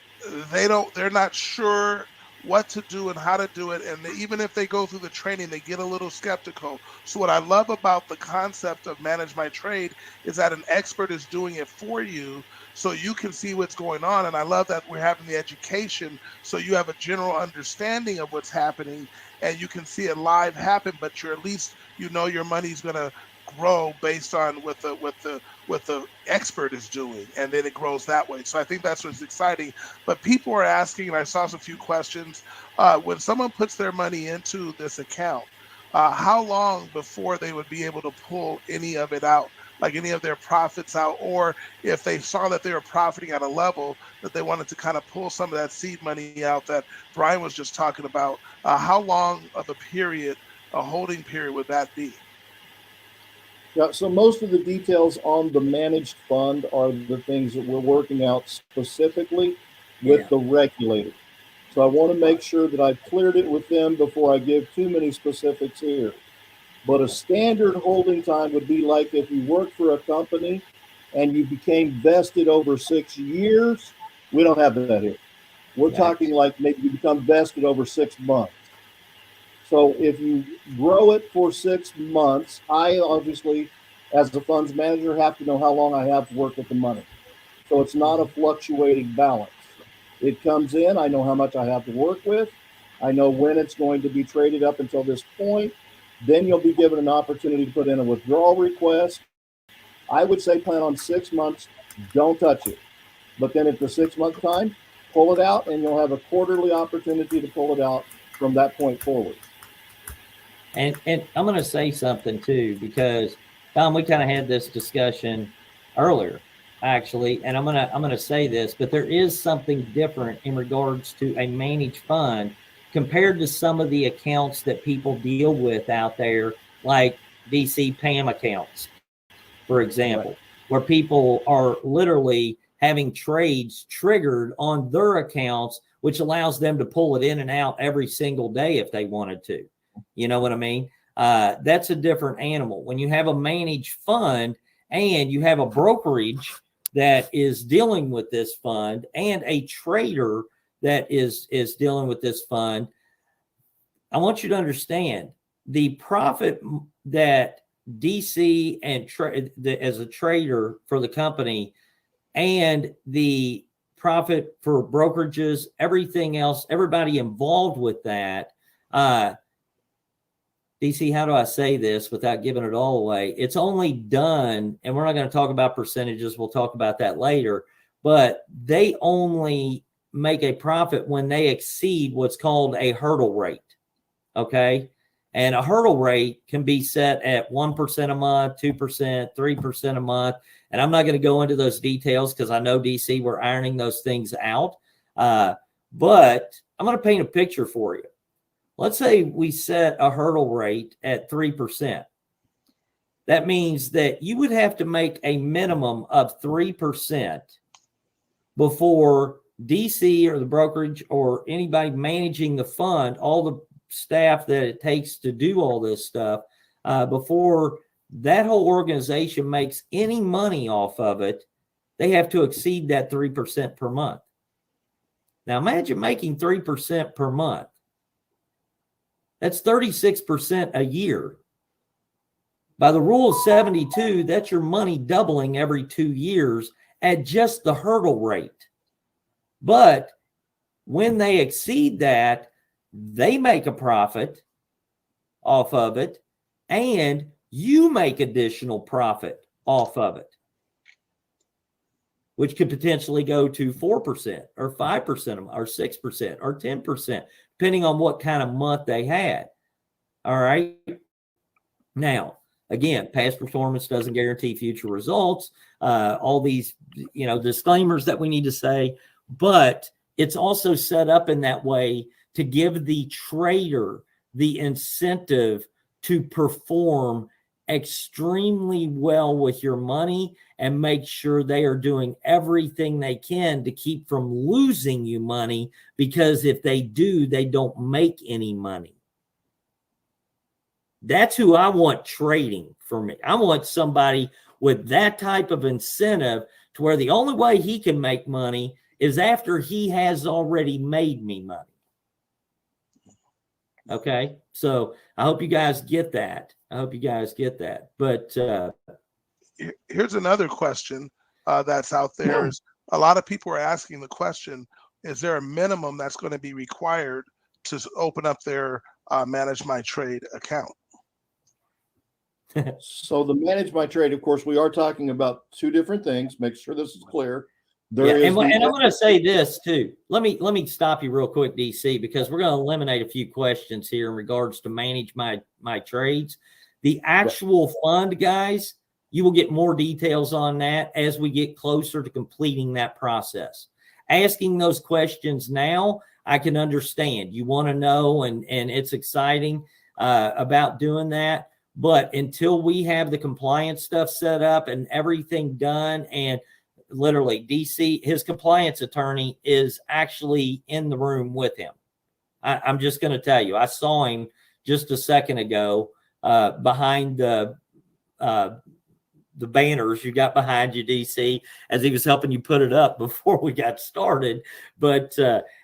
they're not sure what to do and how to do it. And even if they go through the training, they get a little skeptical. So what I love about the concept of Manage My Trade is that an expert is doing it for you, so you can see what's going on. And I love that we're having the education, so you have a general understanding of what's happening, and you can see it live happen, but you're at least, your money's going to grow based on what the expert is doing, and then it grows that way. So I think that's what's exciting. But people are asking, and I saw a few questions, when someone puts their money into this account, how long before they would be able to pull any of it out, like any of their profits out, or if they saw that they were profiting at a level that they wanted to kind of pull some of that seed money out that Brian was just talking about, how long of a holding period would that be? Yeah, so most of the details on the managed fund are the things that we're working out specifically with the regulator. So I want to make sure that I've cleared it with them before I give too many specifics here. But a standard holding time would be like if you work for a company and you became vested over 6 years. We don't have that here. We're talking like maybe you become vested over 6 months. So if you grow it for 6 months, I obviously, as the funds manager, have to know how long I have to work with the money. So it's not a fluctuating balance. It comes in, I know how much I have to work with. I know when it's going to be traded up until this point. Then you'll be given an opportunity to put in a withdrawal request. I would say plan on 6 months, don't touch it. But then at the 6 month time, pull it out, and you'll have a quarterly opportunity to pull it out from that point forward. And I'm going to say something too, because Tom, we kind of had this discussion earlier, actually, and I'm going to say this, but there is something different in regards to a managed fund compared to some of the accounts that people deal with out there, like DC PAM accounts, for example, where people are literally having trades triggered on their accounts, which allows them to pull it in and out every single day if they wanted to. You know what I mean? That's a different animal. When you have a managed fund and you have a brokerage that is dealing with this fund and a trader that is dealing with this fund, I want you to understand the profit that DC and as a trader for the company, and the profit for brokerages, everything else, everybody involved with that. DC, how do I say this without giving it all away? It's only done, and we're not going to talk about percentages. We'll talk about that later, but they only make a profit when they exceed what's called a hurdle rate. Okay. And a hurdle rate can be set at 1% a month, 2%, 3% a month. And I'm not going to go into those details because I know, DC, we're ironing those things out. But I'm going to paint a picture for you. Let's say we set a hurdle rate at 3%. That means that you would have to make a minimum of 3% before DC or the brokerage or anybody managing the fund, all the staff that it takes to do all this stuff, before that whole organization makes any money off of it, they have to exceed that 3% per month. Now imagine making 3% per month. That's 36% a year. By the rule of 72, that's your money doubling every 2 years at just the hurdle rate. But when they exceed that, they make a profit off of it, and you make additional profit off of it, which could potentially go to 4% or 5% or 6% or 10%, depending on what kind of month they had. All right. Now, again, past performance doesn't guarantee future results. All these, disclaimers that we need to say, but it's also set up in that way to give the trader the incentive to perform extremely well with your money and make sure they are doing everything they can to keep from losing you money, because if they do, they don't make any money. That's who I want trading for me. I want somebody with that type of incentive to where the only way he can make money is after he has already made me money. Okay, so I hope you guys get that. But here's another question that's out there. Is a lot of people are asking the question, is there a minimum that's going to be required to open up their Manage My Trade account? So the Manage My Trade, of course, we are talking about two different things. Make sure this is clear. And I'm going to say this too. Let me stop you real quick, DC, because we're going to eliminate a few questions here in regards to Manage My Trades. The actual fund, guys, you will get more details on that as we get closer to completing that process. Asking those questions now, I can understand. You want to know, and it's exciting about doing that. But until we have the compliance stuff set up and everything done, and literally DC, his compliance attorney is actually in the room with him. I'm just going to tell you, I saw him just a second ago behind the banners you got behind you, DC, as he was helping you put it up before we got started. But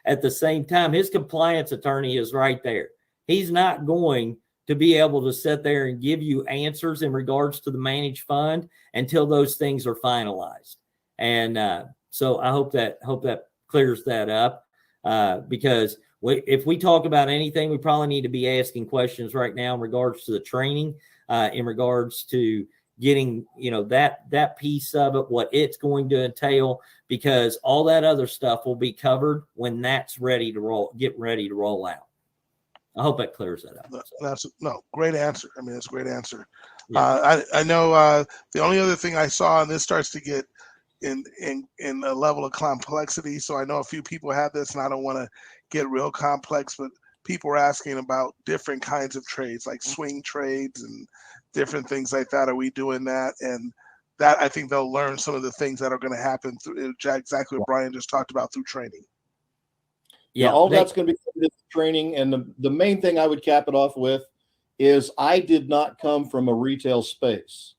at the same time, his compliance attorney is right there. He's not going to be able to sit there and give you answers in regards to the managed fund until those things are finalized. And so I hope that clears that up, because if we talk about anything, we probably need to be asking questions right now in regards to the training, in regards to getting, that piece of it, what it's going to entail, because all that other stuff will be covered when that's ready to roll out. I hope that clears that up. That's great answer. I mean, that's a great answer. Yeah. I know the only other thing I saw, and this starts to get in a level of complexity. So I know a few people have this, and I don't want to get real complex, but people are asking about different kinds of trades, like swing trades and different things like that. Are we doing that? And that, I think they'll learn some of the things that are going to happen through exactly what Brian just talked about through training. Yeah, all that's going to be training. And the main thing I would cap it off with is I did not come from a retail space.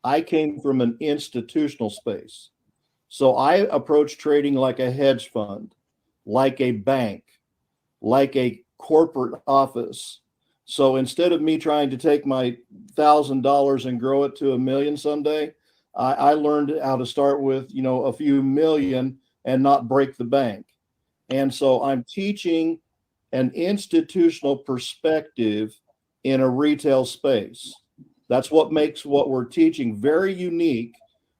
I came from an institutional space. So I approach trading like a hedge fund, like a bank, like a corporate office. So instead of me trying to take my $1,000 and grow it to $1 million someday, I learned how to start with, a few million and not break the bank. And so I'm teaching an institutional perspective in a retail space. That's what makes what we're teaching very unique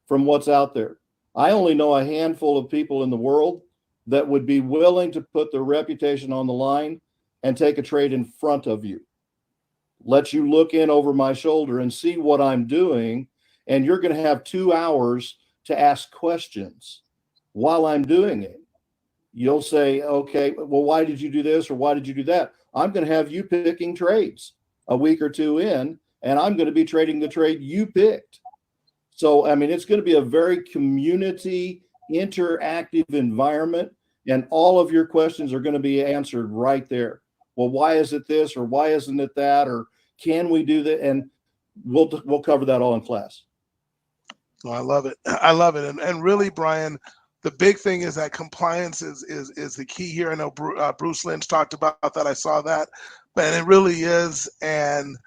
from what's out there. I only know a handful of people in the world that would be willing to put their reputation on the line and take a trade in front of you. Let you look in over my shoulder and see what I'm doing. And you're going to have 2 hours to ask questions while I'm doing it. You'll say, okay, well, why did you do this? Or why did you do that? I'm going to have you picking trades a week or two in, and I'm going to be trading the trade you picked. So, I mean, it's going to be a very community interactive environment, and all of your questions are going to be answered right there. Well, why is it this, or why isn't it that, or can we do that? And we'll cover that all in class. Well, I love it. I love it. And really, Brian, the big thing is that compliance is the key here. I know Bruce Lynch talked about that. I saw that, but it really is. And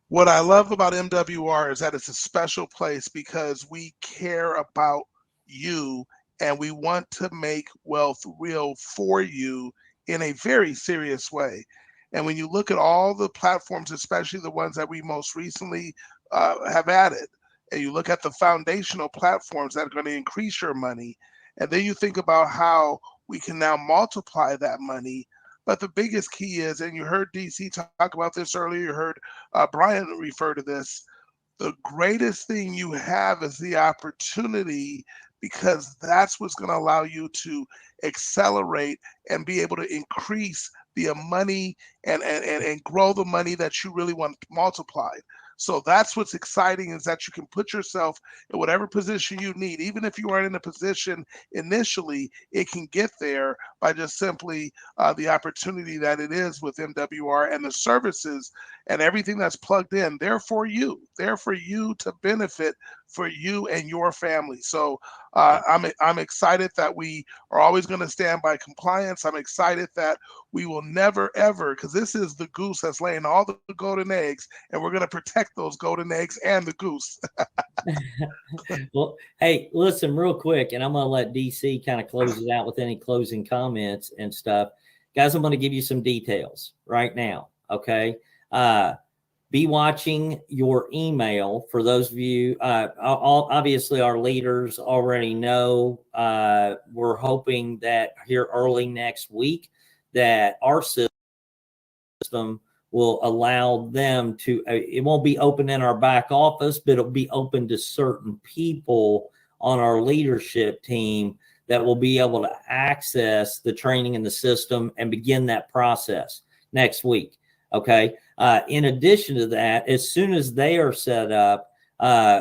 what I love about MWR is that it's a special place because we care about you and we want to make wealth real for you in a very serious way. And when you look at all the platforms, especially the ones that we most recently have added, and you look at the foundational platforms that are going to increase your money, and then you think about how we can now multiply that money. But the biggest key is, and you heard DC talk about this earlier, you heard Brian refer to this, the greatest thing you have is the opportunity, because that's what's going to allow you to accelerate and be able to increase the money and grow the money that you really want multiplied. So that's what's exciting, is that you can put yourself in whatever position you need. Even if you aren't in a position initially, it can get there by just simply the opportunity that it is with MWR and the services and everything that's plugged in. They're for you. They're for you to benefit, for you and your family. So I'm excited that we are always going to stand by compliance. I'm excited that we will never, ever, because this is the goose that's laying all the golden eggs, and we're going to protect those golden eggs and the goose. Well, hey, listen real quick, and I'm going to let DC kind of close it out with any closing comments and stuff. Guys, I'm going to give you some details right now, okay? Be watching your email. For those of you, obviously our leaders already know. We're hoping that here early next week that our system will allow them to, it won't be open in our back office, but it'll be open to certain people on our leadership team that will be able to access the training in the system and begin that process next week. Okay. In addition to that, as soon as they are set up,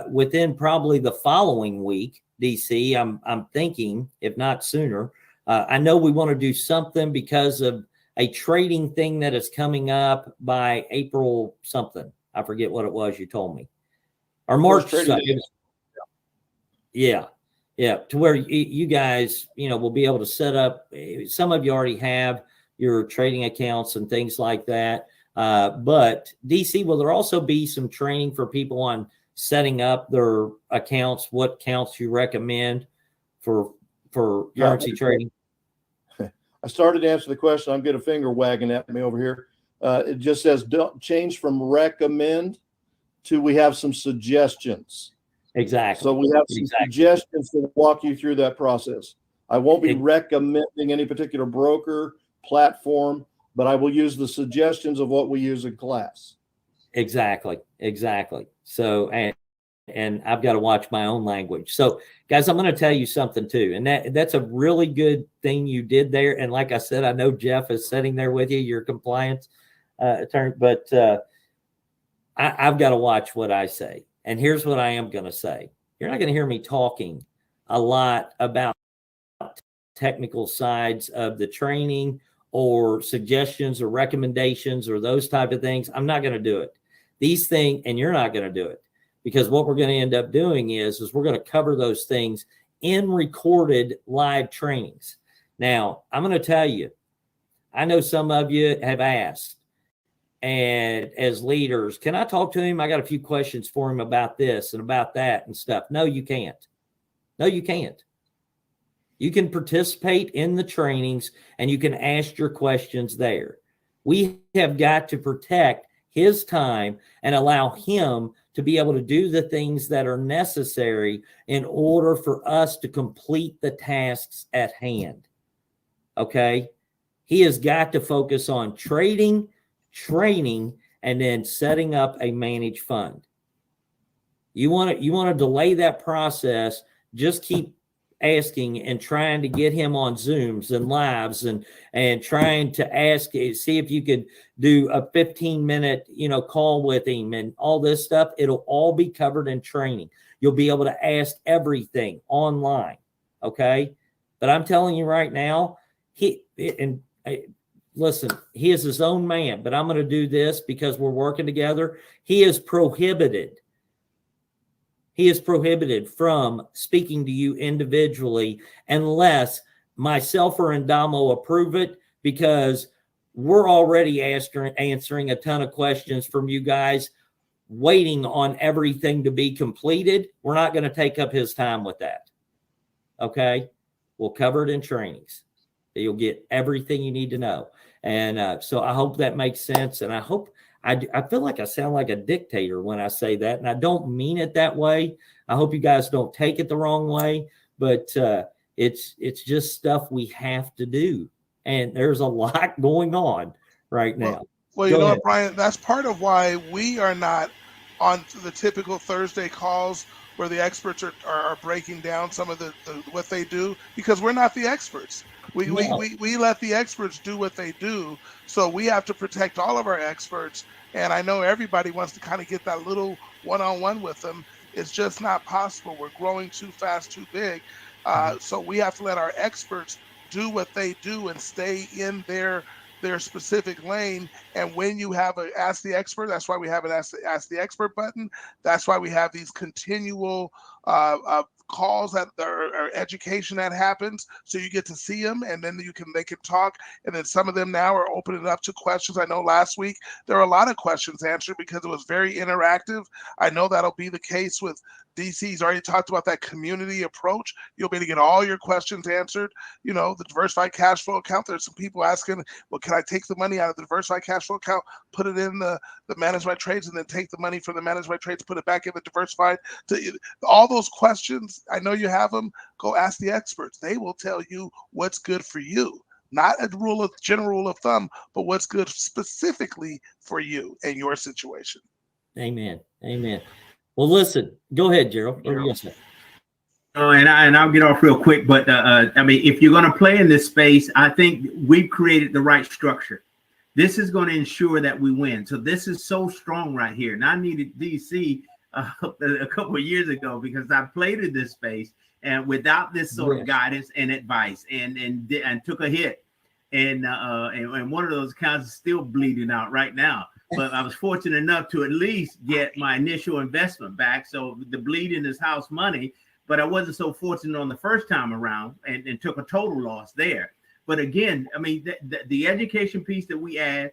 within probably the following week, DC, I'm thinking, if not sooner, I know we want to do something because of a trading thing that is coming up by April something. I forget what it was you told me. Or March. Yeah. To where you guys, will be able to set up. Some of you already have your trading accounts and things like that. But DC, will there also be some training for people on setting up their accounts? What accounts you recommend for currency trading? I started to answer the question. I'm getting a finger wagging at me over here. It just says don't change from recommend to we have some suggestions. Exactly. So we have some suggestions to walk you through that process. I won't be recommending any particular broker platform, but I will use the suggestions of what we use in class. Exactly. So, and I've got to watch my own language. So, guys, I'm going to tell you something too, and that's a really good thing you did there. And like I said, I know Jeff is sitting there with you, your compliance attorney, but I've got to watch what I say. And here's what I am going to say. You're not going to hear me talking a lot about technical sides of the training or suggestions or recommendations or those type of things. I'm not going to do it. These things, and you're not going to do it, because what we're going to end up doing is we're going to cover those things in recorded live trainings. Now, I'm going to tell you, I know some of you have asked, and as leaders, can I talk to him? I got a few questions for him about this and about that and stuff. No, you can't. No, you can't. You can participate in the trainings and you can ask your questions there. We have got to protect his time and allow him to be able to do the things that are necessary in order for us to complete the tasks at hand. Okay? He has got to focus on trading, training, and then setting up a managed fund. You want to delay that process, just keep asking and trying to get him on Zooms and lives and trying to ask, see if you could do a 15-minute, call with him and all this stuff. It'll all be covered in training. You'll be able to ask everything online. Okay. But I'm telling you right now, listen, he is his own man, but I'm going to do this because we're working together. He is prohibited from speaking to you individually unless myself or Andamo approve it, because we're already answering a ton of questions from you guys, waiting on everything to be completed. We're not going to take up his time with that. Okay? We'll cover it in trainings. You'll get everything you need to know. And so I hope that makes sense. And I hope I feel like I sound like a dictator when I say that, and I don't mean it that way. I hope you guys don't take it the wrong way, but it's just stuff we have to do, and there's a lot going on right now. Well, you know what, Brian? That's part of why we are not on the typical Thursday calls where the experts are breaking down some of the what they do, because we're not the experts. We let the experts do what they do. So we have to protect all of our experts. And I know everybody wants to kind of get that little one-on-one with them. It's just not possible. We're growing too fast, too big. So we have to let our experts do what they do and stay in their specific lane. And when you have a Ask the Expert, that's why we have an Ask the Expert button. That's why we have these continual calls that or education that happens, so you get to see them, and then they can talk. And then some of them now are opening up to questions. I know last week there were a lot of questions answered because it was very interactive. I know that'll be the case with DC's already talked about that community approach. You'll be able to get all your questions answered. The diversified cash flow account, there's some people asking, well, can I take the money out of the diversified cash flow account, put it in the managed by trades, and then take the money from the managed by trades, put it back in the diversified? All those questions, I know you have them. Go ask the experts. They will tell you what's good for you. Not a general rule of thumb, but what's good specifically for you and your situation. Amen. Well, listen, go ahead, Gerald. What are you going to say? Oh, and I'll get off real quick. But if you're going to play in this space, I think we've created the right structure. This is going to ensure that we win. So this is so strong right here. And I needed DC a couple of years ago because I played in this space and without this sort of guidance and advice, and took a hit. And one of those accounts is still bleeding out right now. But I was fortunate enough to at least get my initial investment back. So the bleeding is house money, but I wasn't so fortunate on the first time around and took a total loss there. But again, the education piece that we add,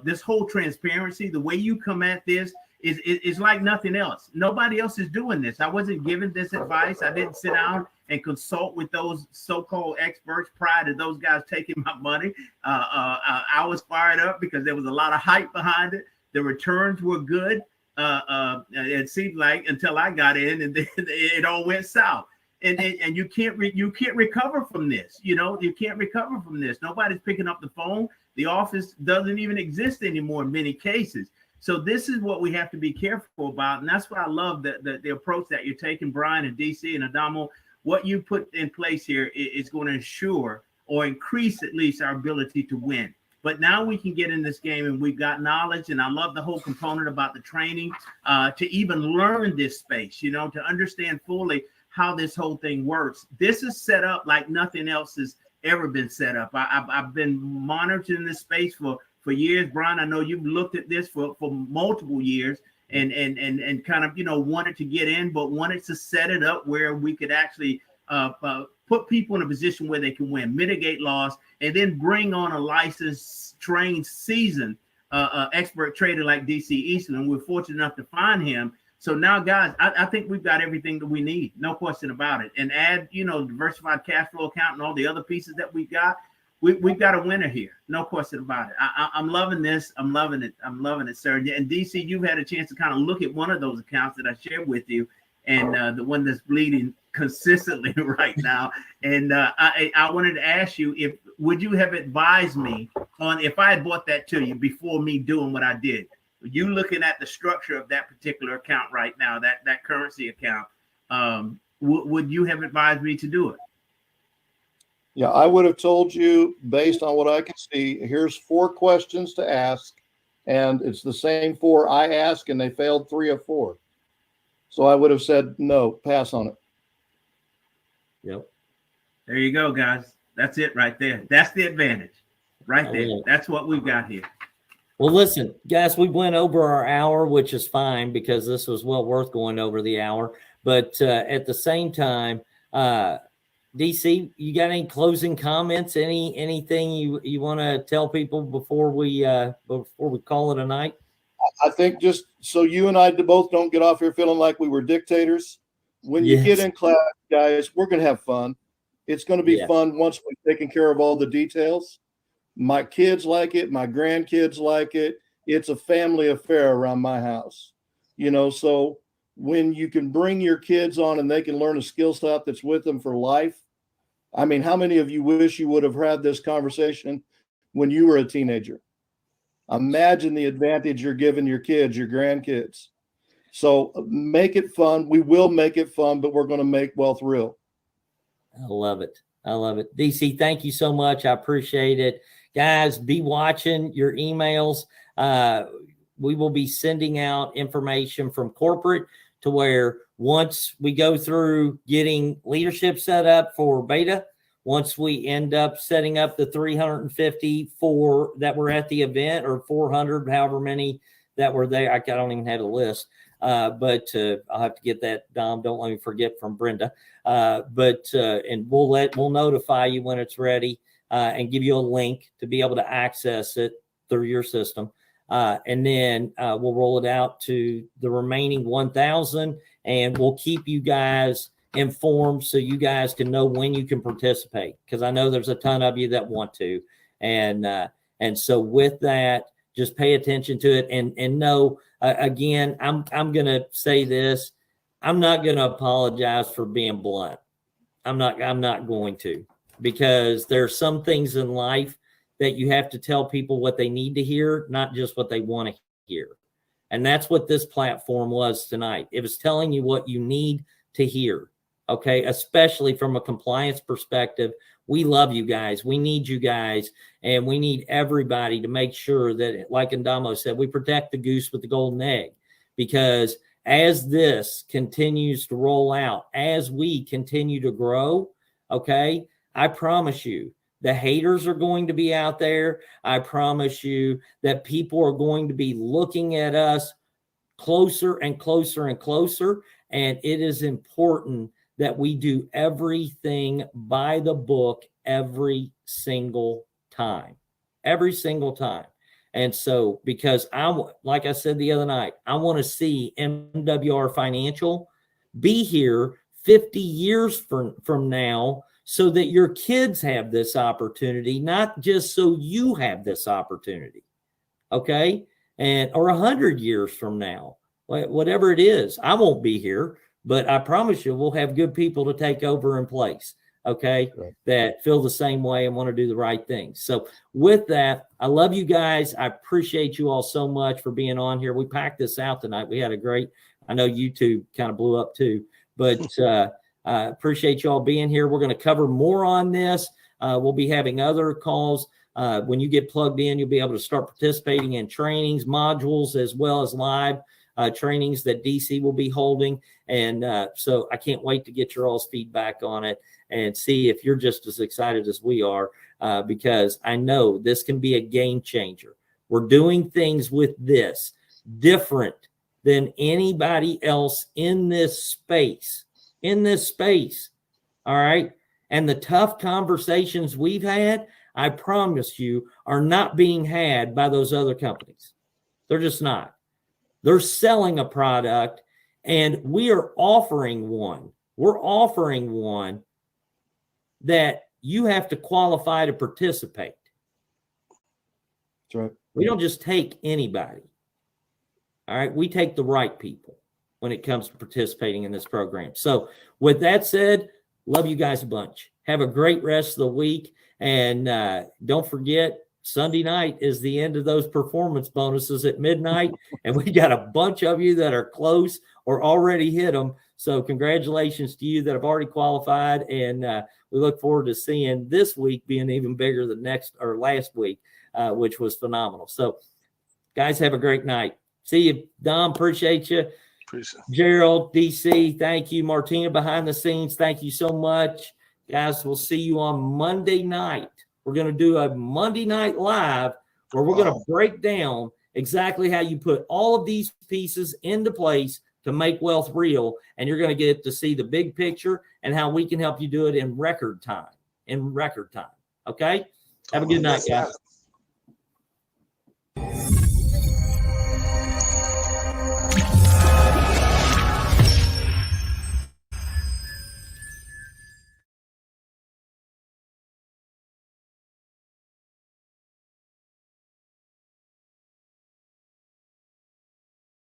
this whole transparency, the way you come at this is like nothing else. Nobody else is doing this. I wasn't given this advice. I didn't sit down and consult with those so-called experts prior to those guys taking my money. I was fired up because there was a lot of hype behind it. The returns were good. It seemed like until I got in, and then it all went south. And you can't recover from this. You can't recover from this. Nobody's picking up the phone. The office doesn't even exist anymore in many cases. So this is what we have to be careful about. And that's why I love the approach that you're taking, Brian and DC and Andamo. What you put in place here is going to ensure or increase at least our ability to win. But now we can get in this game and we've got knowledge. And I love the whole component about the training to even learn this space, to understand fully how this whole thing works. This is set up like nothing else has ever been set up. I've been monitoring this space for years. Brian, I know you've looked at this for multiple years and kind of, wanted to get in, but wanted to set it up where we could actually put people in a position where they can win, mitigate loss, and then bring on a licensed, trained, seasoned expert trader like DC Eastland. We're fortunate enough to find him. So now, guys, I think we've got everything that we need, no question about it. And add, diversified cash flow account and all the other pieces that we've got. We've got a winner here, no question about it. I'm loving this. I'm loving it. I'm loving it, sir. And DC, you've had a chance to kind of look at one of those accounts that I shared with you, and the one that's bleeding consistently right now. And I wanted to ask you, would you have advised me on if I had bought that to you before me doing what I did? You looking at the structure of that particular account right now, that currency account, would you have advised me to do it? Yeah, I would have told you, based on what I can see, here's 4 questions to ask, and it's the same 4 I asked, and they failed 3 of 4. So I would have said, no, pass on it. Yep. There you go, guys. That's it right there. That's the advantage right there. That's what we've got here. Well, listen, guys, we went over our hour, which is fine because this was well worth going over the hour. But at the same time, DC, you got any closing comments? Anything you want to tell people before we call it a night? I think just so you and I both don't get off here feeling like we were dictators. When you get in class, guys, we're going to have fun. It's going to be fun once we've taken care of all the details. My kids like it. My grandkids like it. It's a family affair around my house, so when you can bring your kids on and they can learn a skill set that's with them for life. I mean, how many of you wish you would have had this conversation when you were a teenager? Imagine the advantage you're giving your kids, your grandkids. So make it fun. We will make it fun, but we're going to make wealth real. I love it. I love it. DC, thank you so much. I appreciate it. Guys, be watching your emails. We will be sending out information from corporate to where once we go through getting leadership set up for beta, once we end up setting up the 350 that were at the event, or 400, however many that were there, I don't even have a list. But I'll have to get that, Dom. Don't let me forget, from Brenda. And we'll notify you when it's ready and give you a link to be able to access it through your system. And then we'll roll it out to the remaining 1,000, and we'll keep you guys informed so you guys can know when you can participate, because I know there's a ton of you that want to. And so with that, just pay attention to it and know, again, I'm going to say this. I'm not going to apologize for being blunt. I'm not going to, because there's some things in life that you have to tell people what they need to hear, not just what they want to hear. And that's what this platform was tonight. It was telling you what you need to hear. Okay. Especially from a compliance perspective. We love you guys. We need you guys. And we need everybody to make sure that, like Andamo said, we protect the goose with the golden egg, because as this continues to roll out, as we continue to grow, okay, I promise you, the haters are going to be out there. I promise you that people are going to be looking at us closer and closer and closer. And it is important that we do everything by the book every single time. And so, because like I said the other night, I want to see MWR Financial be here 50 years from now, so that your kids have this opportunity, not just so you have this opportunity. Okay. Or 100 years from now, whatever it is. I won't be here, but I promise you we'll have good people to take over in place. Okay. Right. That feel the same way and want to do the right thing. So with that, I love you guys. I appreciate you all so much for being on here. We packed this out tonight. We had a great, I know YouTube kind of blew up too, but appreciate you all being here. We're going to cover more on this. We'll be having other calls. When you get plugged in, you'll be able to start participating in trainings, modules, as well as live trainings that DC will be holding. And so I can't wait to get your all's feedback on it and see if you're just as excited as we are, because I know this can be a game changer. We're doing things with this different than anybody else in this space. All right. And the tough conversations we've had, I promise you, are not being had by those other companies. They're just not. They're selling a product, and we are offering one. We're offering one that you have to qualify to participate. That's right. We don't just take anybody. All right. We take the right people when it comes to participating in this program. So with that said, love you guys a bunch. Have a great rest of the week. And don't forget, Sunday night is the end of those performance bonuses at midnight. And we got a bunch of you that are close or already hit them. So congratulations to you that have already qualified. And we look forward to seeing this week being even bigger than last week, which was phenomenal. So guys, have a great night. See you, Dom. Appreciate you. Gerald, DC, thank you. Martina, behind the scenes, thank you so much. Guys, we'll see you on Monday night. We're going to do a Monday night live where we're going to break down exactly how you put all of these pieces into place to make wealth real. And you're going to get to see the big picture and how we can help you do it in record time. Okay? Have a good night, guys.